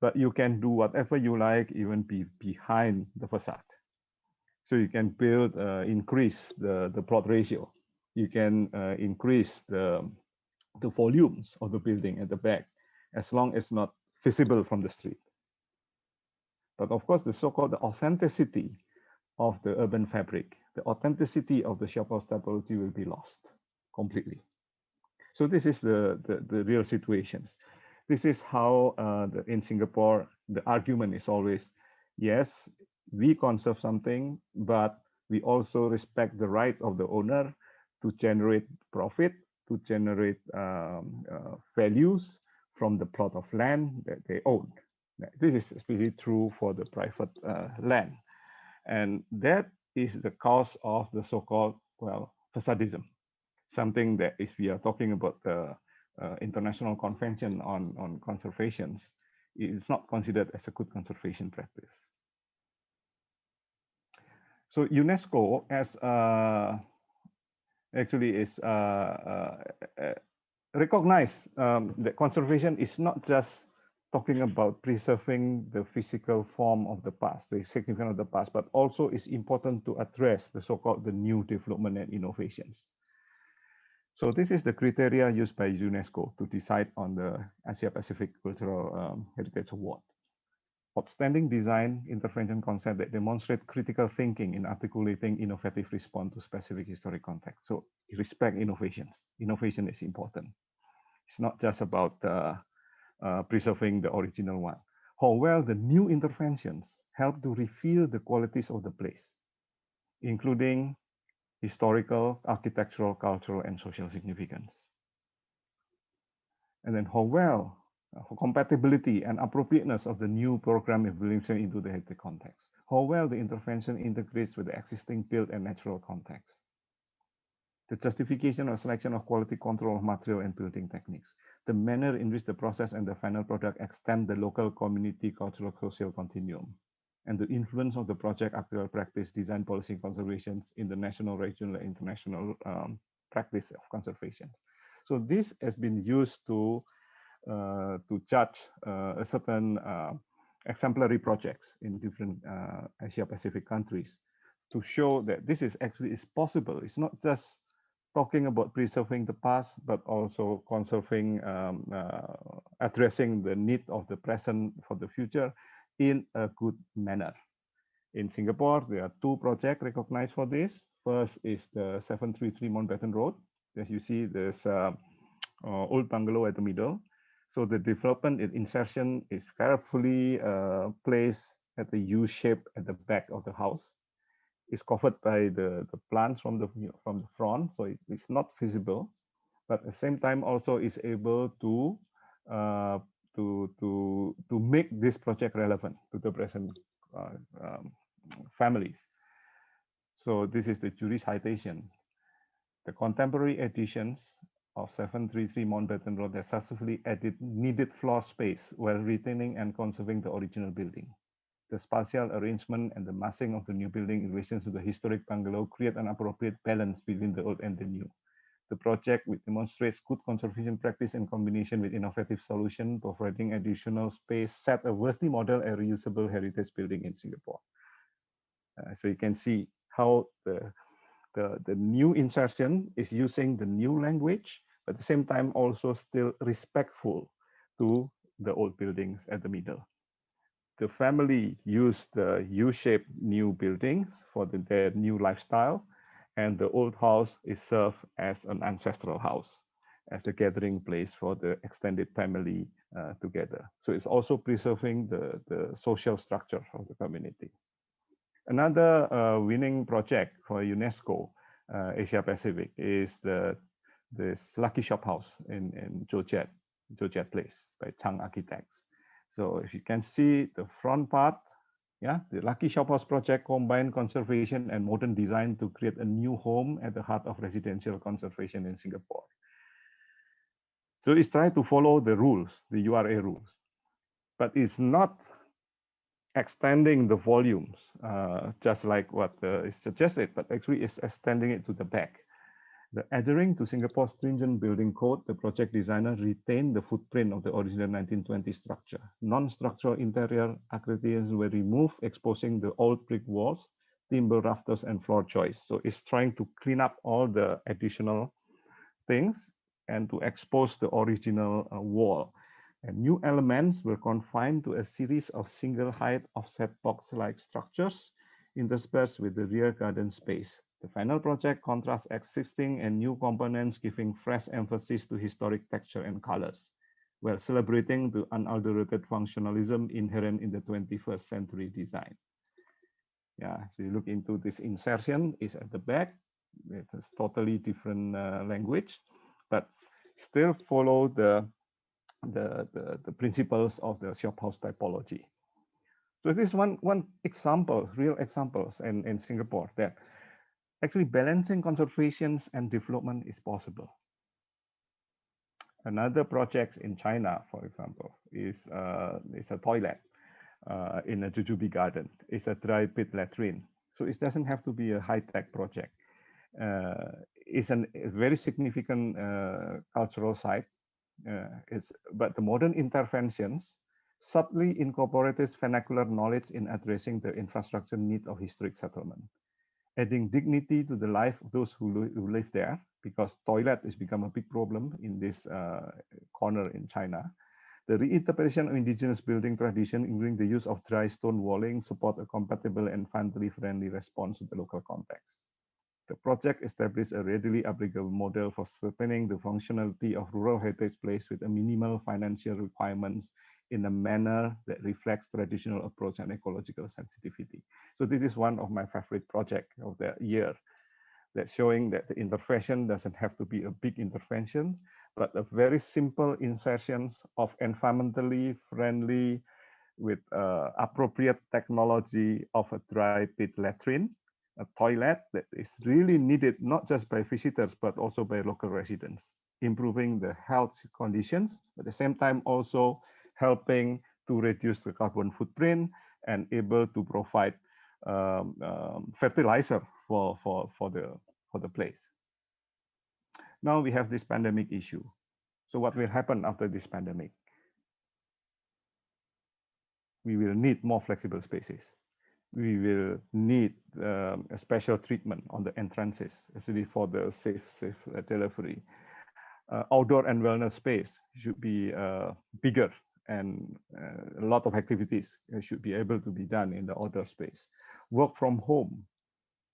But you can do whatever you like, even behind the facade. So you can build, increase the plot ratio. You can increase the volumes of the building at the back, as long as not visible from the street. But of course, the so-called authenticity of the urban fabric, the authenticity of the shop house typology will be lost completely. So this is the real situations. This is how in Singapore, the argument is always, yes, we conserve something, but we also respect the right of the owner to generate profit, to generate values from the plot of land that they own. This is especially true for the private land. And that is the cause of the so-called, well, facadism, something that if we are talking about the International Convention on Conservations, it is not considered as a good conservation practice. So UNESCO as actually is recognized that conservation is not just talking about preserving the physical form of the past, the significance of the past, but also is important to address the so-called the new development and innovations. So this is the criteria used by UNESCO to decide on the Asia Pacific Cultural Heritage Award. Outstanding design intervention concept that demonstrate critical thinking in articulating innovative response to specific historic context. So respect innovations. Innovation is important. It's not just about preserving the original one. How well the new interventions help to reveal the qualities of the place, including historical, architectural, cultural, and social significance. And then how well compatibility and appropriateness of the new program evolution into the heritage context. How well the intervention integrates with the existing built and natural context. The justification or selection of quality control of material and building techniques. The manner in which the process and the final product extend the local community cultural social continuum. And the influence of the project actual practice, design policy conservation in the national, regional, and international practice of conservation. So this has been used to judge a certain exemplary projects in different Asia Pacific countries to show that this is actually is possible. It's not just talking about preserving the past, but also conserving, addressing the need of the present for the future in a good manner. In Singapore, there are two projects recognized for this. First is the 733 Mountbatten Road. As you see, there's old bungalow at the middle. So the development and insertion is carefully placed at the U shape at the back of the house. It's covered by the plants from the front, so it's not visible, but at the same time also is able to make this project relevant to the present families. So this is the jury citation. The contemporary editions of 733 Mountbatten Road has successfully added needed floor space while retaining and conserving the original building. The spatial arrangement and the massing of the new building in relation to the historic bungalow create an appropriate balance between the old and the new. The project, which demonstrates good conservation practice in combination with innovative solution, providing additional space, set a worthy model and reusable heritage building in Singapore. So you can see how the new insertion is using the new language, but at the same time also still respectful to the old buildings at the middle. The family used the U-shaped new buildings for their new lifestyle, and the old house is served as an ancestral house, as a gathering place for the extended family together. So it's also preserving the social structure of the community. Another winning project for UNESCO Asia Pacific is this Lucky Shop House in Georgette Place by Chang Architects. So if you can see the front part, yeah, the Lucky Shop House project combined conservation and modern design to create a new home at the heart of residential conservation in Singapore. So it's trying to follow the rules, the URA rules, but it's not extending the volumes just like what is suggested, but actually it's extending it to the back. The adhering to Singapore's stringent building code, the project designer retained the footprint of the original 1920 structure. Non-structural interior accreditations were removed, exposing the old brick walls, timber rafters, and floor joists. So it's trying to clean up all the additional things and to expose the original wall. And new elements were confined to a series of single height offset box-like structures interspersed with the rear garden space. The final project contrasts existing and new components, giving fresh emphasis to historic texture and colors, while celebrating the unadulterated functionalism inherent in the 21st century design. Yeah, so you look into this insertion is at the back. It has totally different language, but still follow the principles of the shop house typology. So this is one example, real examples in Singapore that actually balancing conservation and development is possible. Another project in China, for example, is a toilet in a jujube garden. It's a dry pit latrine. So it doesn't have to be a high-tech project. It's a very significant cultural site. But the modern interventions subtly incorporates vernacular knowledge in addressing the infrastructure need of historic settlement, adding dignity to the life of those who live there, because toilet has become a big problem in this corner in China. The reinterpretation of indigenous building tradition, including the use of dry stone walling, support a compatible and family-friendly response to the local context. The project established a readily applicable model for sustaining the functionality of rural heritage place with a minimal financial requirements in a manner that reflects traditional approach and ecological sensitivity. So this is one of my favorite projects of the year, that's showing that the intervention doesn't have to be a big intervention, but a very simple insertions of environmentally friendly with appropriate technology of a dry pit latrine, a toilet that is really needed not just by visitors, but also by local residents, improving the health conditions, at the same time also helping to reduce the carbon footprint and able to provide fertilizer for the place. Now we have this pandemic issue. So what will happen after this pandemic? We will need more flexible spaces. We will need a special treatment on the entrances, especially for the safe delivery. Outdoor and wellness space should be bigger, and a lot of activities should be able to be done in the outdoor space. Work from home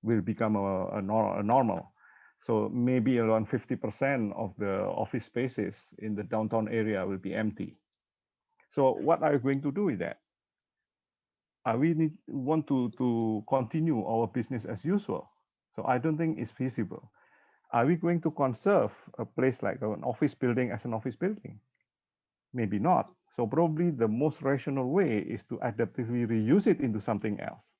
will become a normal. So maybe around 50% of the office spaces in the downtown area will be empty. So what are you going to do with that? We want to continue our business as usual. So I don't think it's feasible. Are we going to conserve a place like an office building as an office building? Maybe not. So probably the most rational way is to adaptively reuse it into something else.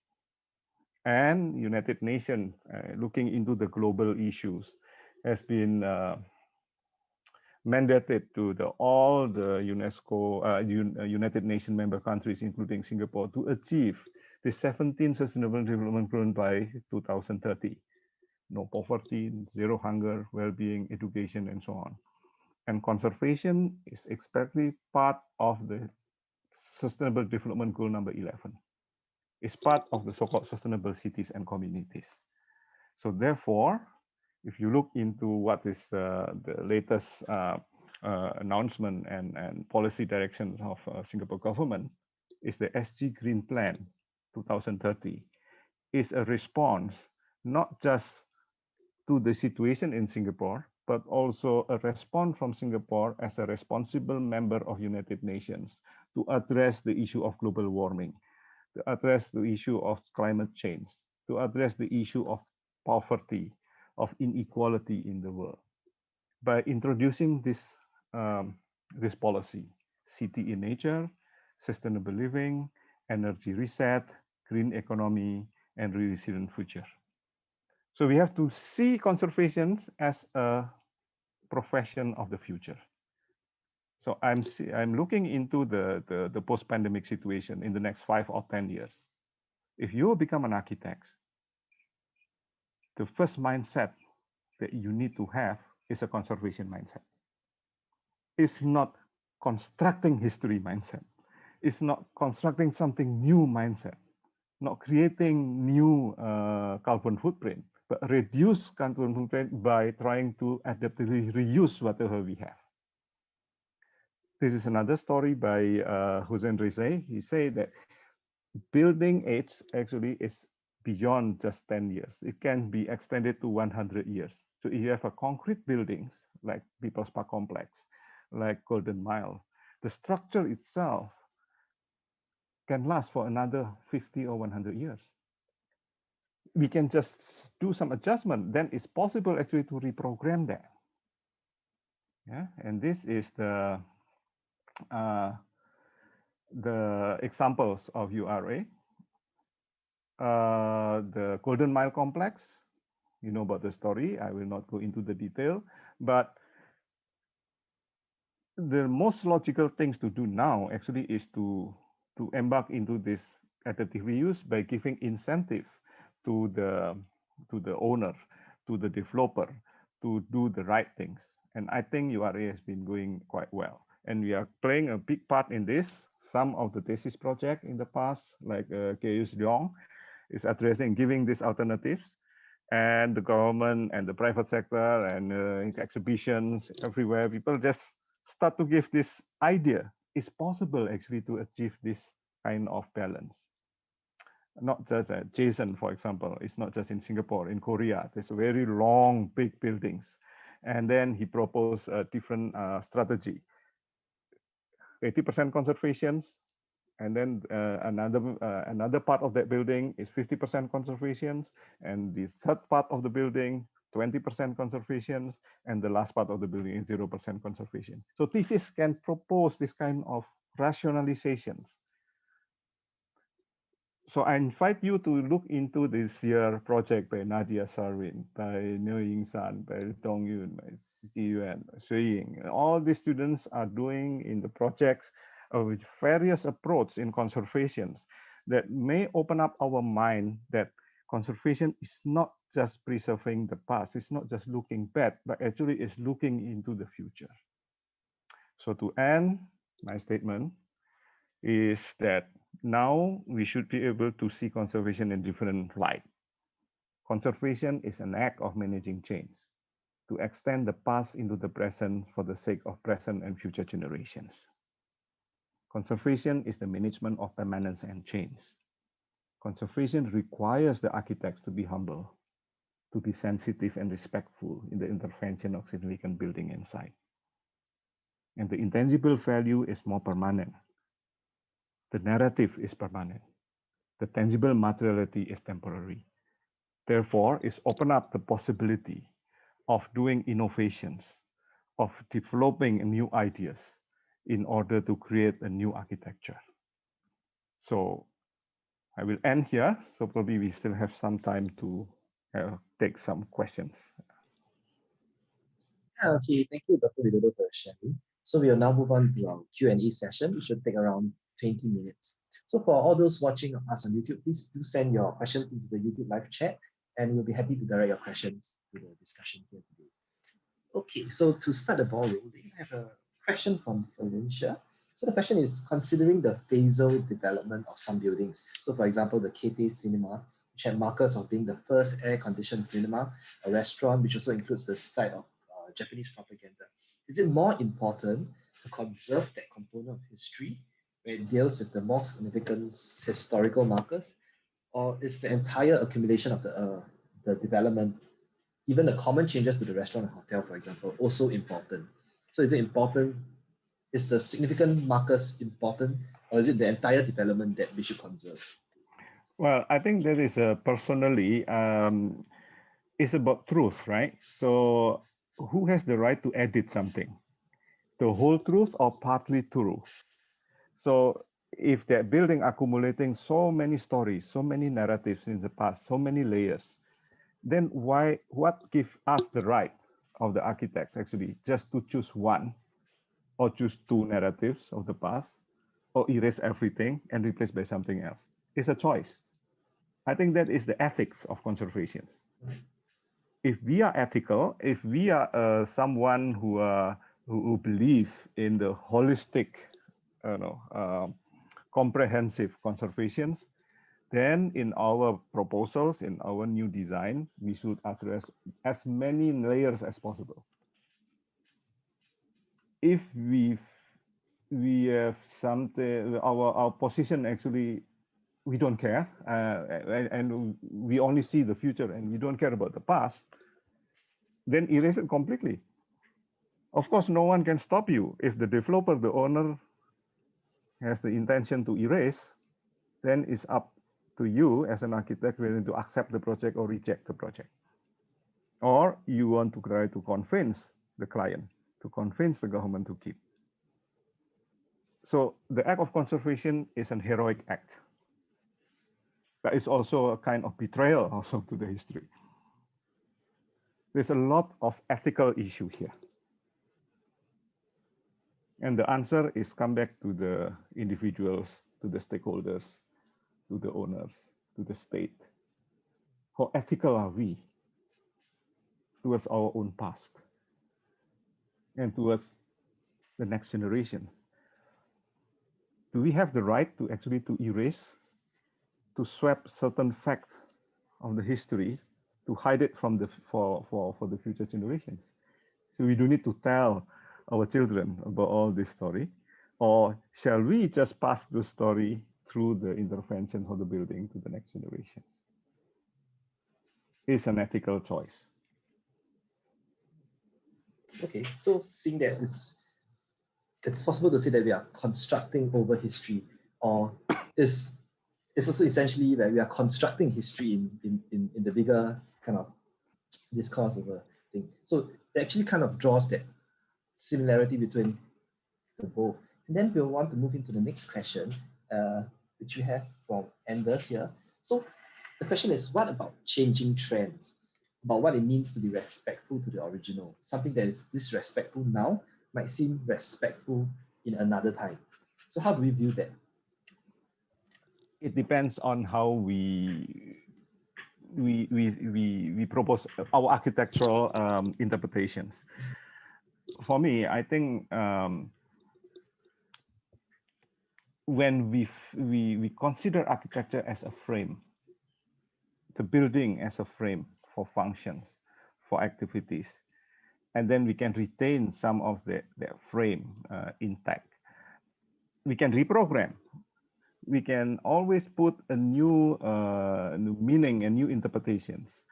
And United Nations, looking into the global issues, has been mandated to all the UNESCO, United Nations member countries, including Singapore, to achieve the 17 Sustainable Development Goals by 2030. No poverty, zero hunger, well-being, education, and so on. And conservation is expectedly part of the Sustainable Development Goal number 11. It's part of the so-called sustainable cities and communities. So therefore, if you look into what is the latest announcement and policy directions of Singapore government, is the SG Green Plan 2030, is a response not just to the situation in Singapore, but also a response from Singapore as a responsible member of United Nations to address the issue of global warming, to address the issue of climate change, to address the issue of poverty, of inequality in the world. By introducing this policy, city in nature, sustainable living, energy reset, green economy, and resilient future. So we have to see conservation as a profession of the future. So I'm looking into the post-pandemic situation in the next 5 or 10 years. If you become an architect, the first mindset that you need to have is a conservation mindset. It's not constructing history mindset. It's not constructing something new mindset, not creating new carbon footprint, but reduce carbon footprint by trying to adaptively reuse whatever we have. This is another story by Hussein Rizai. He said that building age actually is beyond just 10 years. It can be extended to 100 years. So if you have a concrete buildings like People's Park Complex, like Golden Mile, the structure itself can last for another 50 or 100 years. We can just do some adjustment, then it's possible actually to reprogram that. Yeah, and this is the examples of URA. The Golden Mile complex, you know about the story. I will not go into the detail, but the most logical things to do now actually is to embark into this adaptive reuse by giving incentive to the owner, to the developer, to do the right things. And I think URA has been going quite well. And we are playing a big part in this. Some of the thesis project in the past, like Keus Leong, is addressing, giving these alternatives. And the government and the private sector and exhibitions everywhere, people just start to give this idea. It's possible actually to achieve this kind of balance. Not just Jason, for example, it's not just in Singapore, in Korea, there's very long, big buildings. And then he proposed a different strategy. 80% conservations, and then another part of that building is 50% conservations, and the third part of the building, 20% conservations, and the last part of the building is 0% conservation. So thesis can propose this kind of rationalizations. So I invite you to look into this year project by Nadia Sarwin, by Neo Ying San, by Dong Yun, by Xi Yuan, Sui Ying. All these students are doing in the projects with various approaches in conservations that may open up our mind that conservation is not just preserving the past, it's not just looking back, but actually is looking into the future. So to end my statement is that now we should be able to see conservation in different light. Conservation is an act of managing change, to extend the past into the present for the sake of present and future generations. Conservation is the management of permanence and change. Conservation requires the architects to be humble, to be sensitive and respectful in the intervention of significant building and site. And the intangible value is more permanent. The narrative is permanent. The tangible materiality is temporary. Therefore, it's open up the possibility of doing innovations, of developing new ideas in order to create a new architecture. So I will end here. So probably we still have some time to take some questions. Okay, thank you, Dr. Widodo, for sharing. So we will now move on to our Q&A session, which should take around 20 minutes. So for all those watching us on YouTube, please do send your questions into the YouTube live chat, and we'll be happy to direct your questions to the discussion here today. Okay, so to start the ball rolling, I have a question from Felicia. So the question is, considering the phasal development of some buildings, so for example, the KT Cinema, which had markers of being the first air-conditioned cinema, a restaurant, which also includes the site of Japanese propaganda, is it more important to conserve that component of history where it deals with the more significant historical markers, or is the entire accumulation of the development, even the common changes to the restaurant and hotel, for example, also important? So is it important? Is the significant markers important, or is it the entire development that we should conserve? Well, I think that is personally, it's about truth, right? So who has the right to edit something? The whole truth or partly true? So if that building accumulating so many stories, so many narratives in the past, so many layers, then what gives us the right of the architects actually just to choose one or choose two narratives of the past or erase everything and replace by something else? It's a choice. I think that is the ethics of conservation. If we are ethical, if we are someone who believe in the holistic, comprehensive conservations, then in our proposals, in our new design, we should address as many layers as possible. If we have something, our position actually, we don't care, and we only see the future and we don't care about the past, then erase it completely. Of course, no one can stop you. If the developer, the owner, has the intention to erase, then it's up to you as an architect whether to accept the project or reject the project. Or you want to try to convince the client, to convince the government to keep. So the act of conservation is an heroic act. But it's also a kind of betrayal also to the history. There's a lot of ethical issue here. And the answer is come back to the individuals, to the stakeholders, to the owners, to the state. How ethical are we towards our own past and towards the next generation? Do we have the right to actually to erase, to swap certain fact of the history, to hide it from the for the future generations? So we do need to tell our children about all this story, or shall we just pass the story through the intervention of the building to the next generation? It's an ethical choice. Okay, so seeing that it's possible to say that we are constructing over history, or it's also essentially that we are constructing history in the bigger kind of discourse of a thing. So it actually kind of draws that similarity between the both. And then we'll want to move into the next question, which we have from Anders here. So the question is, what about changing trends? About what it means to be respectful to the original. Something that is disrespectful now might seem respectful in another time. So how do we view that? It depends on how we propose our architectural interpretations. For me, I think when we consider architecture as a frame, the building as a frame for functions, for activities, and then we can retain some of the frame intact. We can reprogram. We can always put a new meaning and new interpretations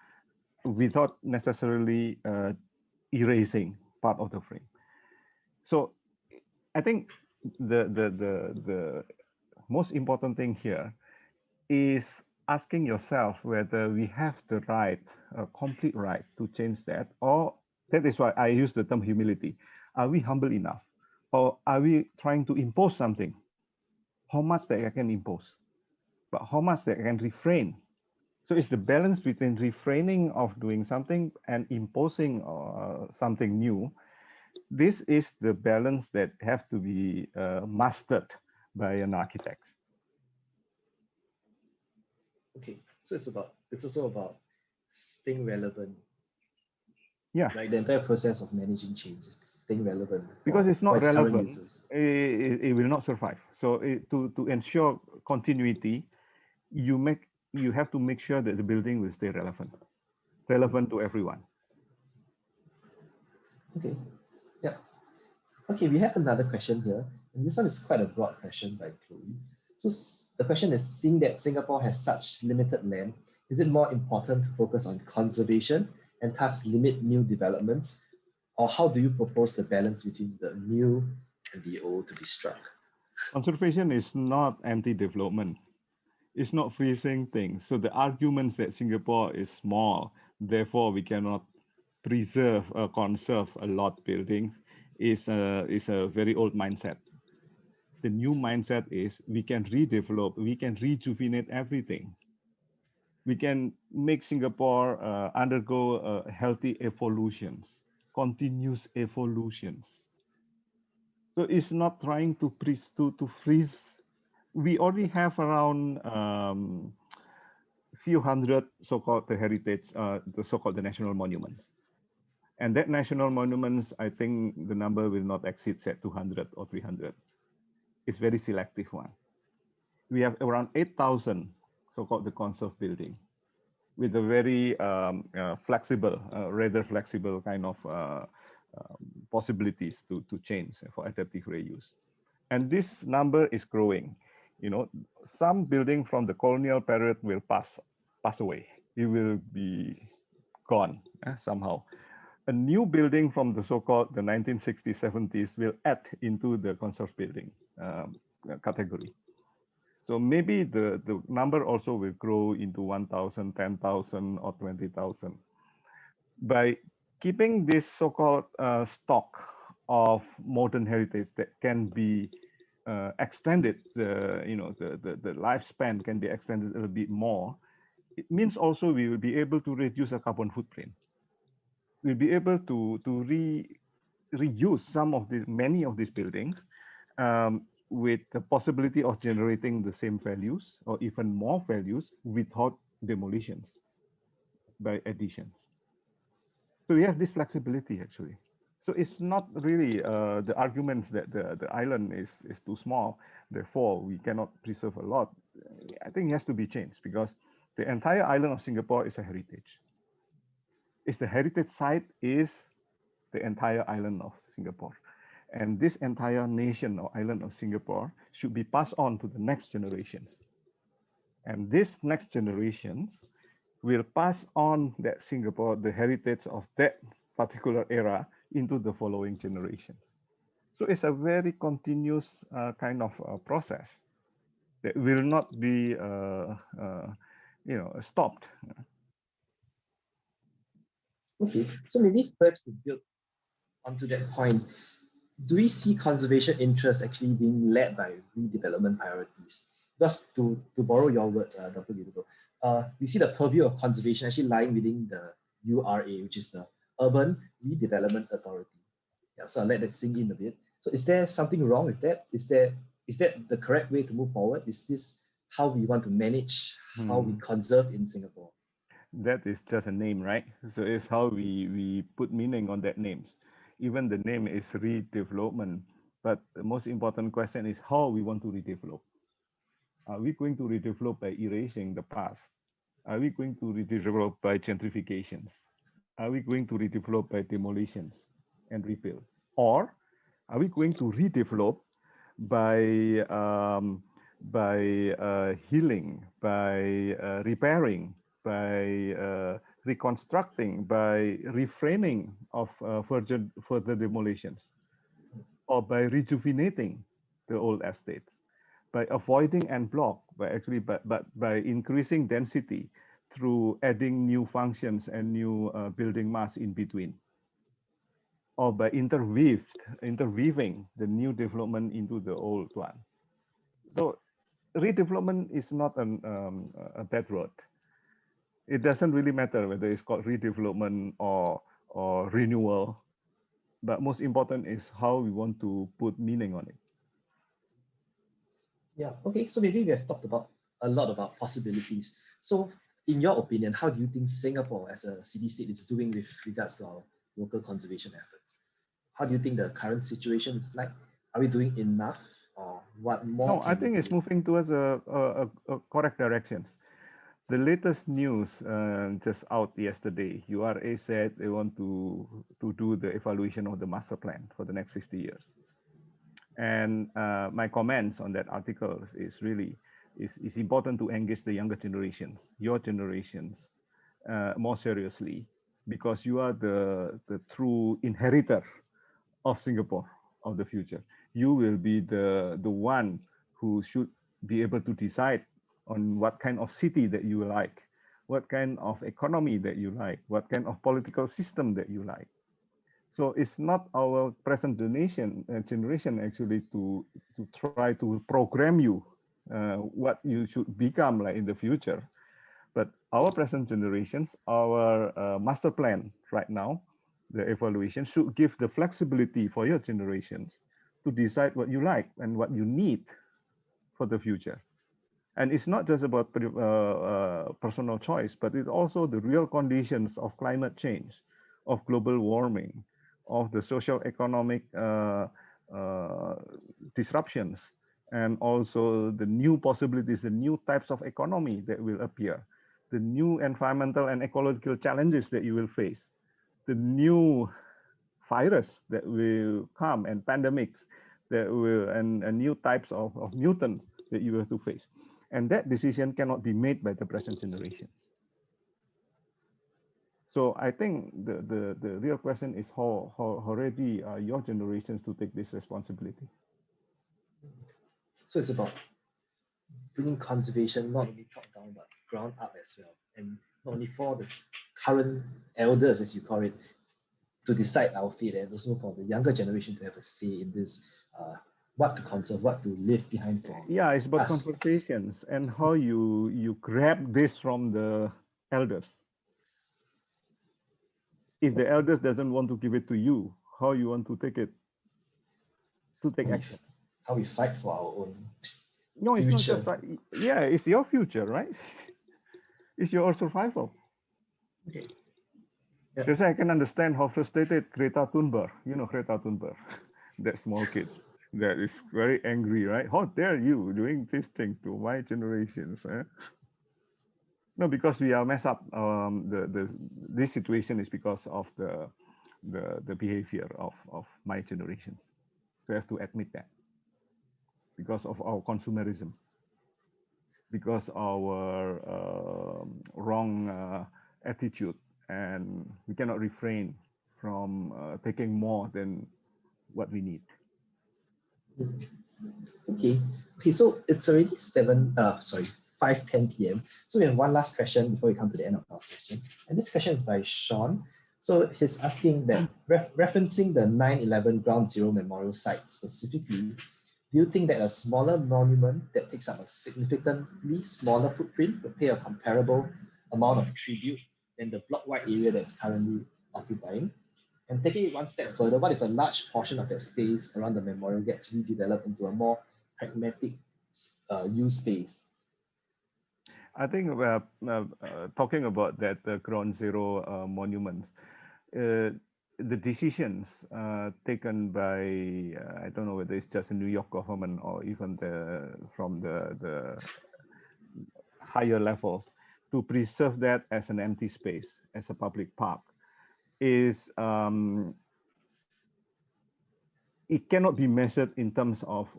without necessarily erasing part of the frame. So I think the most important thing here is asking yourself whether we have the right, complete right to change that, or that is why I use the term humility. Are we humble enough? Or are we trying to impose something? How much that I can impose, but how much that I can refrain So it's the balance between refraining of doing something and imposing something new. This is the balance that have to be mastered by an architect. Okay, so it's also about staying relevant. Yeah. Right, the entire process of managing changes, staying relevant. Because it's not relevant, users. It will not survive. So to ensure continuity, you have to make sure that the building will stay relevant to everyone. Okay, yeah. Okay, we have another question here, and this one is quite a broad question by Chloe. So the question is, seeing that Singapore has such limited land, is it more important to focus on conservation and thus limit new developments? Or how do you propose the balance between the new and the old to be struck? Conservation is not anti-development. It's not freezing things. So the arguments that Singapore is small, therefore we cannot preserve or conserve a lot buildings is a very old mindset. The new mindset is we can redevelop, we can rejuvenate everything. We can make Singapore undergo healthy evolutions, continuous evolutions. So it's not trying to freeze. We already have around few hundred so-called the heritage, the so-called the national monuments. And that national monuments, I think the number will not exceed say 200 or 300. It's very selective one. We have around 8,000 so-called the conserved building with a very flexible, rather flexible kind of possibilities to change for adaptive reuse. And this number is growing. You know, some building from the colonial period will pass away. It will be gone somehow. A new building from the so-called the 1960s, 70s will add into the conserved building category. So maybe the number also will grow into 1,000, 10,000 or 20,000. By keeping this so-called stock of modern heritage that can be extended, the lifespan can be extended a little bit more, it means also we will be able to reduce a carbon footprint. We'll be able to reuse many of these buildings with the possibility of generating the same values or even more values without demolitions by addition. So we have this flexibility actually. So it's not really the argument that the island is too small, therefore we cannot preserve a lot. I think it has to be changed because the entire island of Singapore is a heritage. It's the heritage site is the entire island of Singapore. And this entire nation or island of Singapore should be passed on to the next generations. And this next generations will pass on that Singapore, the heritage of that particular era into the following generations. So it's a very continuous kind of process that will not be stopped. Okay, so maybe perhaps to build onto that point, do we see conservation interests actually being led by redevelopment priorities? Because to borrow your words, Dr. Widodo, we see the purview of conservation actually lying within the URA, which is the Urban Redevelopment Authority. Yeah, so I'll let that sink in a bit. So is there something wrong with that? Is that the correct way to move forward? Is this how we want to manage, how we conserve in Singapore? That is just a name, right? So it's how we put meaning on that names. Even the name is redevelopment, but the most important question is how we want to redevelop. Are we going to redevelop by erasing the past? Are we going to redevelop by gentrifications? Are we going to redevelop by demolitions and rebuild? Or are we going to redevelop by healing, by repairing, by reconstructing, by refraining of further demolitions, or by rejuvenating the old estates, by avoiding en bloc, by increasing density through adding new functions and new building mass in between, or by interweaving the new development into the old one. So redevelopment is not a bad road. It doesn't really matter whether it's called redevelopment or renewal, but most important is how we want to put meaning on it. Yeah, okay, so maybe we have talked about a lot about possibilities. So in your opinion, how do you think Singapore as a city-state is doing with regards to our local conservation efforts? How do you think the current situation is like? Are we doing enough, or what more No, I can we think it's do? moving towards a correct direction. The latest news just out yesterday, URA said they want to do the evaluation of the master plan for the next 50 years. And my comments on that article is really, it's important to engage the younger generations, your generations, more seriously, because you are the true inheritor of Singapore of the future. You will be the one who should be able to decide on what kind of city that you like, what kind of economy that you like, what kind of political system that you like. So it's not our present generation actually to try to program you what you should become like in the future. But our present generations, our master plan right now, the evaluation should give the flexibility for your generations to decide what you like and what you need for the future. And it's not just about personal choice, but it's also the real conditions of climate change, of global warming, of the social economic disruptions, and also the new possibilities, the new types of economy that will appear, the new environmental and ecological challenges that you will face, the new virus that will come and pandemics that will, and new types of mutants that you have to face. And that decision cannot be made by the present generation. So I think the real question is how ready are your generations to take this responsibility? So it's about bringing conservation not only top down but ground up as well, and not only for the current elders, as you call it, to decide our fate, and also for the younger generation to have a say in this, what to conserve, what to leave behind for. Yeah, it's about us. conversations and how you grab this from the elders. If the elders doesn't want to give it to you, how you want to take it, to take action? How we fight for our own. No, it's future. not just right. Yeah, it's your future, right? It's your survival. Okay. Yeah. Because I can understand how frustrated Greta Thunberg, you know Greta Thunberg, that small kid that is very angry, right? How dare you doing these things to my generations? Eh? No, because we are messed up. This situation is because of the behavior of my generation. So I have to admit that. Because of our consumerism, because our wrong attitude, and we cannot refrain from taking more than what we need. Okay, so it's already 5:10 p.m. So we have one last question before we come to the end of our session. And this question is by Sean. So he's asking that, referencing the 9/11 Ground Zero Memorial Site specifically, do you think that a smaller monument that takes up a significantly smaller footprint will pay a comparable amount of tribute than the block-wide area that's currently occupying? And taking it one step further, what if a large portion of that space around the memorial gets redeveloped into a more pragmatic use space? I think talking about that Ground Zero monuments, the decisions taken by, I don't know whether it's just the New York government or even from the higher levels, to preserve that as an empty space, as a public park, is it cannot be measured in terms of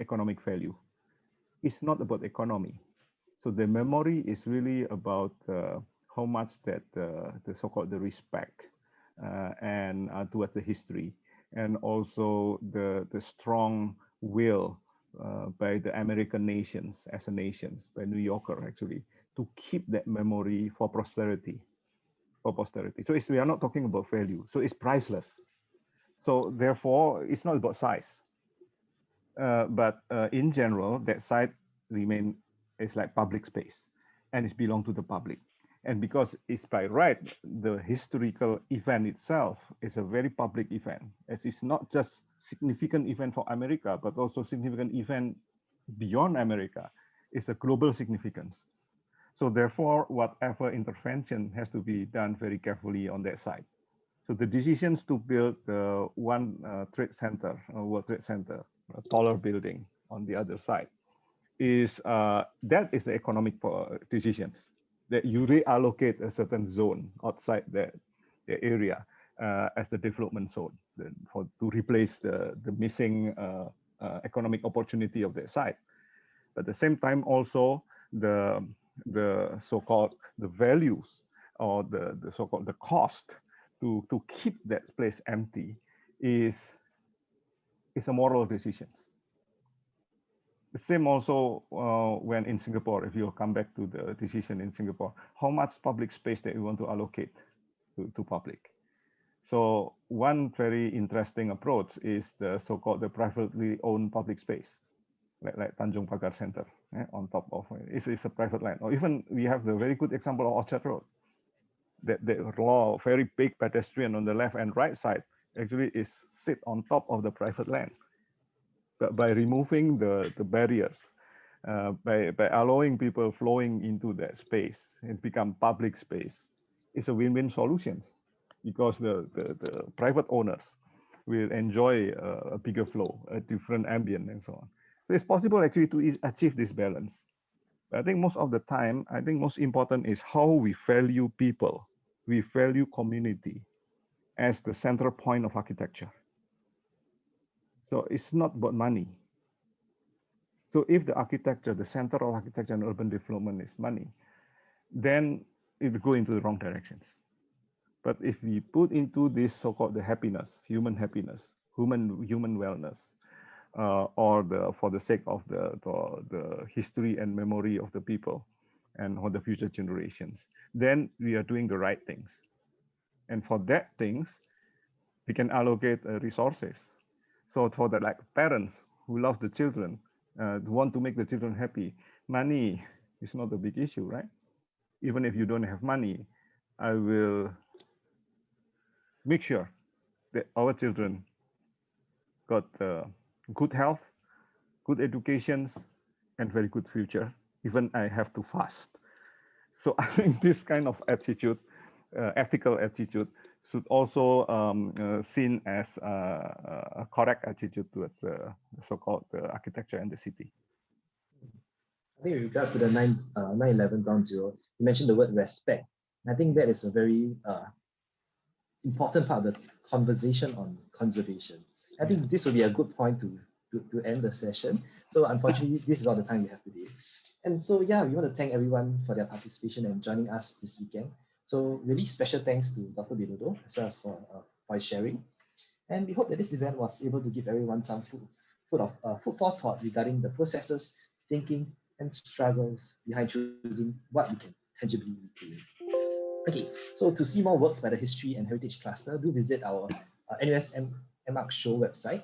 economic value. It's not about economy. So the memory is really about how much that the so-called the respect and towards the history, and also the strong will by the American nations as a nations, by New Yorker actually, to keep that memory for posterity. So we are not talking about value. So it's priceless. So therefore, it's not about size. But in general, that site is like public space, and it's belong to the public. And because it's by right, the historical event itself is a very public event, as it's not just significant event for America, but also significant event beyond America. It's a global significance. So therefore, whatever intervention has to be done very carefully on that side. So the decisions to build one trade center, World Trade Center, a taller building on the other side, is that is the economic decisions, that you reallocate a certain zone outside the area as the development zone to replace the missing economic opportunity of that site. But at the same time, also the so-called the values or the so-called the cost to keep that place empty is a moral decision. The same also when in Singapore, if you come back to the decision in Singapore, how much public space that you want to allocate to public. So one very interesting approach is the so-called the privately owned public space, like Tanjung Pagar Center, on top of it's a private land. Or even we have the very good example of Orchard Road. That the law, very big pedestrian on the left and right side actually is sit on top of the private land. But by removing the barriers, by allowing people flowing into that space, it become public space. It's a win-win solution because the private owners will enjoy a bigger flow, a different ambient and so on. So it's possible actually to achieve this balance. I think most of the time, I think most important is how we value people, we value community as the center point of architecture. So it's not about money. So if the architecture, the center of architecture and urban development is money, then it will go into the wrong directions. But if we put into this so-called the happiness, human happiness, human wellness, or for the sake of the history and memory of the people and for the future generations, then we are doing the right things. And for that things, we can allocate resources. So for the like parents who love the children, want to make the children happy, money is not a big issue, right? Even if you don't have money, I will make sure that our children got good health, good educations, and very good future. Even I have to fast. So I think this kind of attitude, ethical attitude, should also seen as a correct attitude towards the so-called architecture and the city. I think in regards to the 9/11 ground zero, you mentioned the word respect. And I think that is a very important part of the conversation on conservation. I think this will be a good point to end the session. So unfortunately, this is all the time we have today. And so yeah, we want to thank everyone for their participation and joining us this weekend. So really special thanks to Dr. Widodo as well as for his sharing. And we hope that this event was able to give everyone some food for thought regarding the processes, thinking, and struggles behind choosing what we can tangibly reclaim. Okay, so to see more works by the History and Heritage Cluster, do visit our NUS MArch Show website.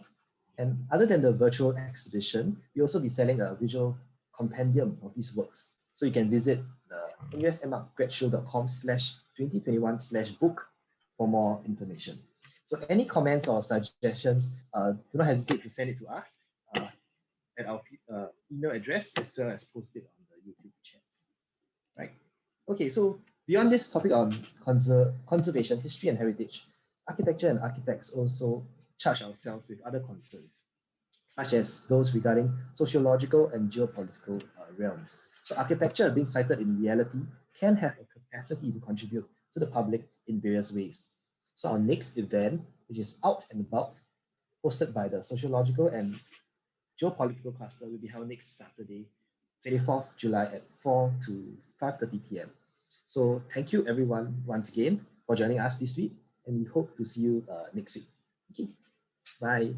And other than the virtual exhibition, we'll also be selling a visual compendium of these works. So you can visit the nusmargradshow.com/2021/book for more information. So any comments or suggestions, do not hesitate to send it to us at our email address as well as post it on the YouTube chat. Right. Okay, so beyond this topic on conservation, history and heritage, architecture and architects also charge ourselves with other concerns, such as those regarding sociological and geopolitical realms. So architecture being cited in reality can have a capacity to contribute to the public in various ways. So our next event, which is Out and About, hosted by the Sociological and Geopolitical Cluster, will be held next Saturday, 24th July at 4 to 5:30 p.m. So thank you everyone once again for joining us this week, and we hope to see you next week. Okay, bye.